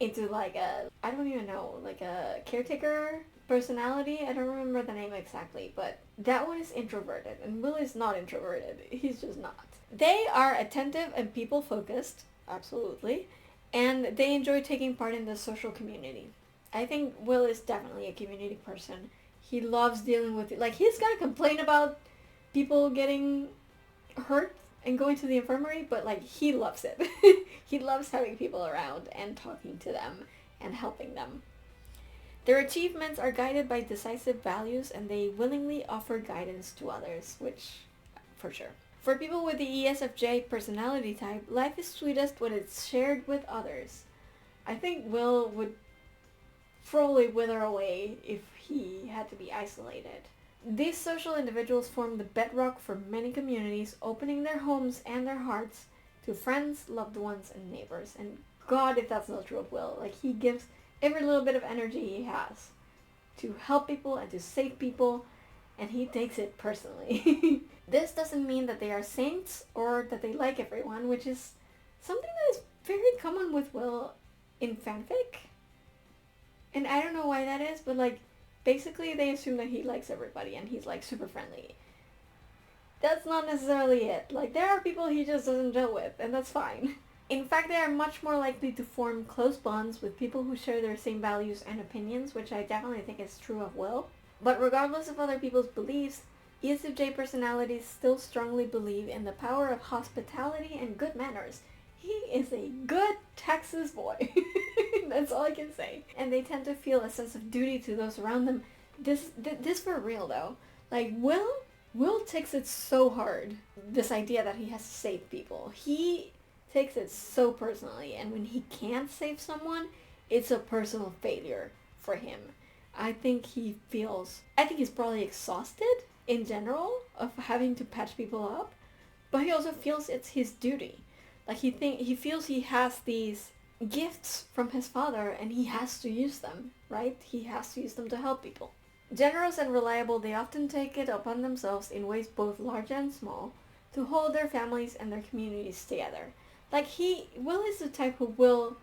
into like a, I don't even know, like a caretaker personality. I don't remember the name exactly, but that one is introverted and Will is not introverted. He's just not. They are attentive and people focused, absolutely, and they enjoy taking part in the social community. I think Will is definitely a community person. He loves dealing with it. Like, he's gonna complain about people getting hurt and going to the infirmary, but like, he loves it. He loves having people around and talking to them and helping them. Their achievements are guided by decisive values and they willingly offer guidance to others, which, for sure. For people with the ESFJ personality type, life is sweetest when it's shared with others. I think Will would probably wither away if he had to be isolated. These social individuals form the bedrock for many communities, opening their homes and their hearts to friends, loved ones, and neighbors. And God, if that's not true of Will. Like, he gives every little bit of energy he has to help people and to save people, and he takes it personally. This doesn't mean that they are saints or that they like everyone, which is something that is very common with Will in fanfic. And I don't know why that is, but like, basically they assume that he likes everybody and he's like super friendly. That's not necessarily it. Like, there are people he just doesn't gel with, and that's fine. In fact, they are much more likely to form close bonds with people who share their same values and opinions, which I definitely think is true of Will. But regardless of other people's beliefs, ESFJ personalities still strongly believe in the power of hospitality and good manners. He is a good Texas boy. That's all I can say. And they tend to feel a sense of duty to those around them. This for real though. Like, Will takes it so hard. This idea that he has to save people. He takes it so personally, and when he can't save someone, it's a personal failure for him. I think he's probably exhausted in general of having to patch people up, but he also feels it's his duty. Like, he feels he has these gifts from his father and he has to use them, right? He has to use them to help people. Generous and reliable, they often take it upon themselves in ways both large and small to hold their families and their communities together. Like, Will is the type who will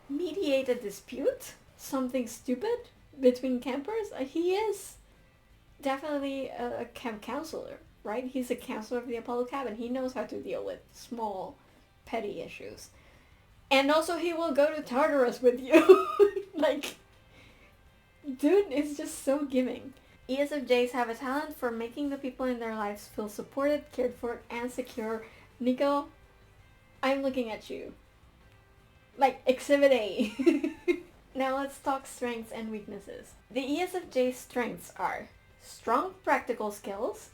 mediate a dispute, something stupid, between campers. He is definitely a camp counselor, right? He's a counselor of the Apollo cabin. He knows how to deal with small, petty issues. And also he will go to Tartarus with you. Like, dude is just so giving. ESFJs have a talent for making the people in their lives feel supported, cared for, and secure. Nico, I'm looking at you. Like, Exhibit A. Now let's talk strengths and weaknesses. The ESFJ strengths are strong practical skills.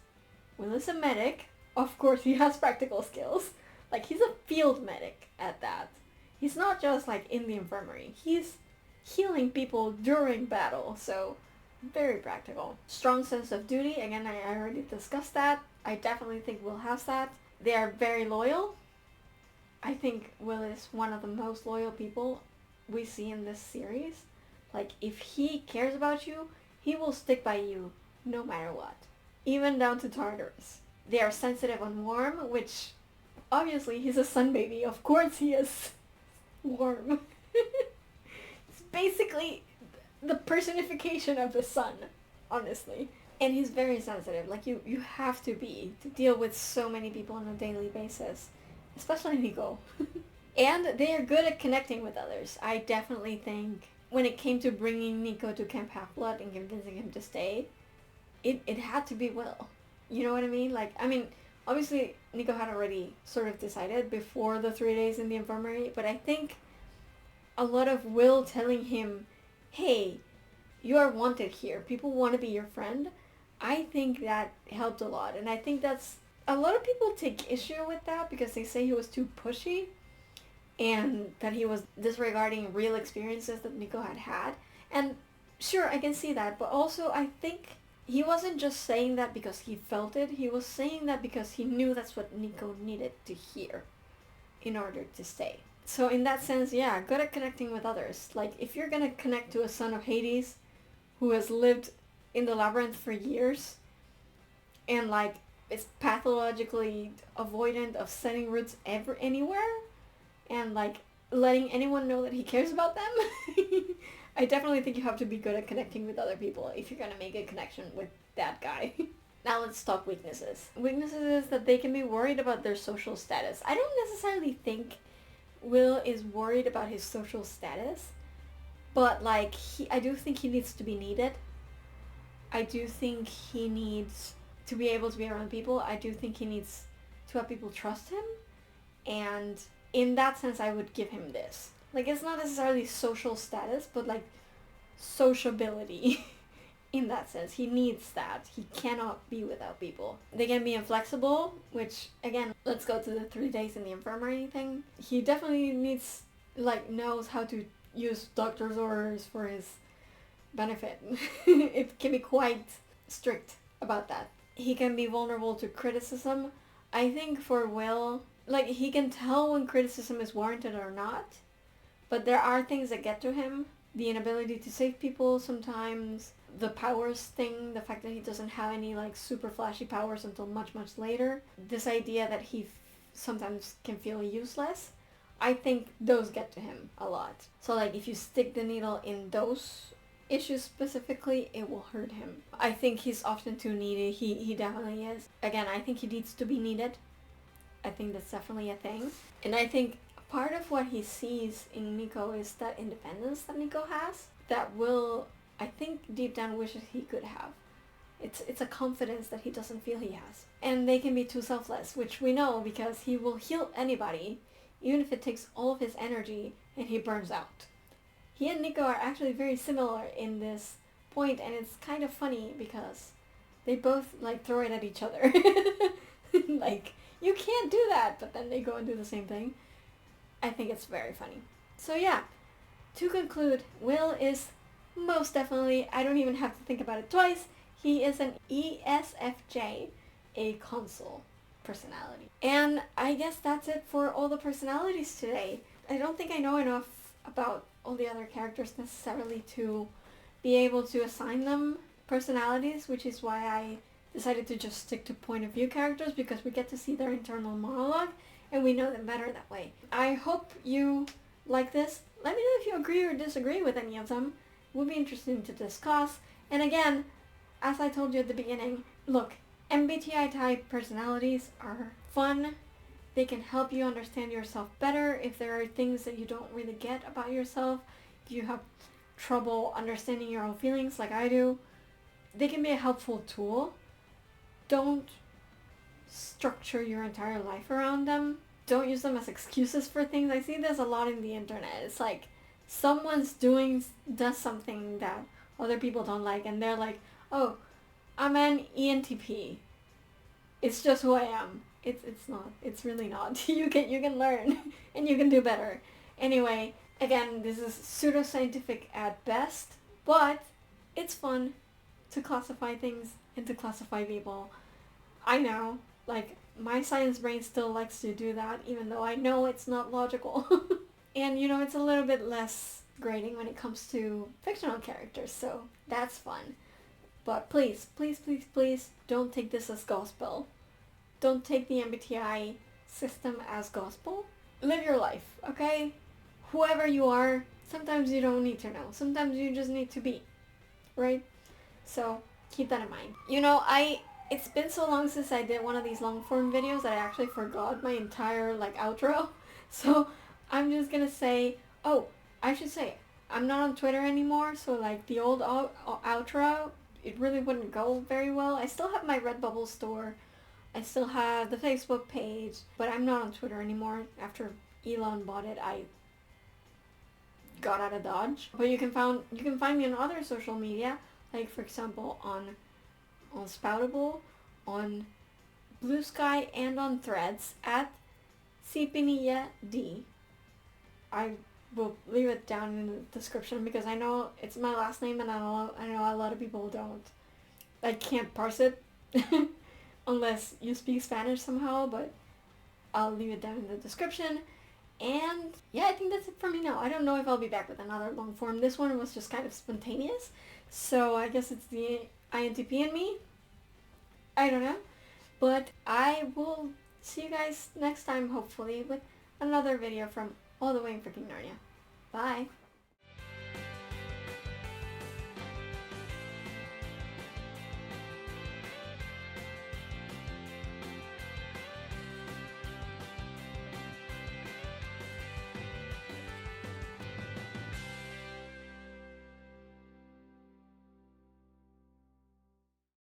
Will is a medic. Of course he has practical skills. Like, he's a field medic at that. He's not just like in the infirmary. He's healing people during battle, so very practical. Strong sense of duty. Again, I already discussed that. I definitely think Will has that. They are very loyal. I think Will is one of the most loyal people we see in this series. Like, if he cares about you, he will stick by you no matter what. Even down to Tartarus. They are sensitive and warm, which obviously he's a sun baby. Of course he is warm. It's basically the personification of the sun, honestly. And he's very sensitive. Like, you have to be to deal with so many people on a daily basis. Especially Nico. And they are good at connecting with others. I definitely think when it came to bringing Nico to Camp Half-Blood and convincing him to stay, it had to be Will. You know what I mean? Like, I mean, obviously Nico had already sort of decided before the 3 days in the infirmary, but I think a lot of Will telling him, hey, you are wanted here. People want to be your friend. I think that helped a lot. And I think that's... A lot of people take issue with that because they say he was too pushy and that he was disregarding real experiences that Nico had had. And sure, I can see that, but also I think he wasn't just saying that because he felt it. He was saying that because he knew that's what Nico needed to hear in order to stay. So in that sense, yeah, good at connecting with others. Like, if you're gonna connect to a son of Hades who has lived in the labyrinth for years and, like, is pathologically avoidant of setting roots anywhere and, like, letting anyone know that he cares about them, I definitely think you have to be good at connecting with other people if you're gonna make a connection with that guy. Now let's talk weaknesses. Weaknesses is that they can be worried about their social status. I don't necessarily think Will is worried about his social status, but, like, I do think he needs to be needed. I do think he needs to be able to be around people. I do think he needs to have people trust him, and in that sense I would give him this. Like, it's not necessarily social status, but, like, sociability. In that sense, he needs that. He cannot be without people. They can be inflexible, which, again, let's go to the 3 days in the infirmary thing. He definitely needs, like, knows how to use doctor's orders for his benefit. It can be quite strict about that. He can be vulnerable to criticism. I think for Will, like, he can tell when criticism is warranted or not, but there are things that get to him. The inability to save people sometimes, the powers thing, the fact that he doesn't have any, like, super flashy powers until much, much later. This idea that he sometimes can feel useless. I think those get to him a lot. So, like, if you stick the needle in those issues specifically, it will hurt him. I think he's often too needy. He definitely is. Again, I think he needs to be needed. I think that's definitely a thing. And I think part of what he sees in Nico is that independence that Nico has that Will, I think, deep down wishes he could have. It's a confidence that he doesn't feel he has. And they can be too selfless, which we know because he will heal anybody, even if it takes all of his energy and he burns out. He and Nico are actually very similar in this point, and it's kind of funny because they both, like, throw it at each other. Like, you can't do that, but then they go and do the same thing. I think it's very funny. So yeah, to conclude, Will is most definitely, I don't even have to think about it twice, he is an ESFJ, a consul personality. And I guess that's it for all the personalities today. I don't think I know enough about all the other characters necessarily to be able to assign them personalities, which is why I decided to just stick to point of view characters, because we get to see their internal monologue and we know them better that way. I hope you like this. Let me know if you agree or disagree with any of them. It would be interesting to discuss. And again, as I told you at the beginning, look, MBTI type personalities are fun. They can help you understand yourself better if there are things that you don't really get about yourself. If you have trouble understanding your own feelings like I do, they can be a helpful tool. Don't structure your entire life around them. Don't use them as excuses for things. I see this a lot in the internet. It's like someone's does something that other people don't like, and they're like, oh, I'm an ENTP. It's just who I am. It's not. It's really not. You can learn and you can do better. Anyway, again, this is pseudoscientific at best, but it's fun to classify things and to classify people. I know, like, my science brain still likes to do that, even though I know it's not logical. And, you know, it's a little bit less grating when it comes to fictional characters, so that's fun. But please, please, please, please, don't take this as gospel. Don't take the MBTI system as gospel. Live your life, okay? Whoever you are, sometimes you don't need to know. Sometimes you just need to be, right? So keep that in mind. You know, it's been so long since I did one of these long form videos that I actually forgot my entire outro. So I'm just gonna say, oh, I should say, I'm not on Twitter anymore, so the old outro, it really wouldn't go very well. I still have my Redbubble store. I still have the Facebook page, but I'm not on Twitter anymore. After Elon bought it, I got out of Dodge. But you can find me on other social media, like for example on Spoutable, on Blue Sky, and on Threads at cpinilla.d. I will leave it down in the description because I know it's my last name and I know a lot of people can't parse it unless you speak Spanish somehow, but I'll leave it down in the description. And yeah, I think that's it for me now. I don't know if I'll be back with another long form. This one was just kind of spontaneous, so I guess it's the INTP in me. I don't know. But I will see you guys next time, hopefully, with another video from all the way in freaking Narnia. Bye!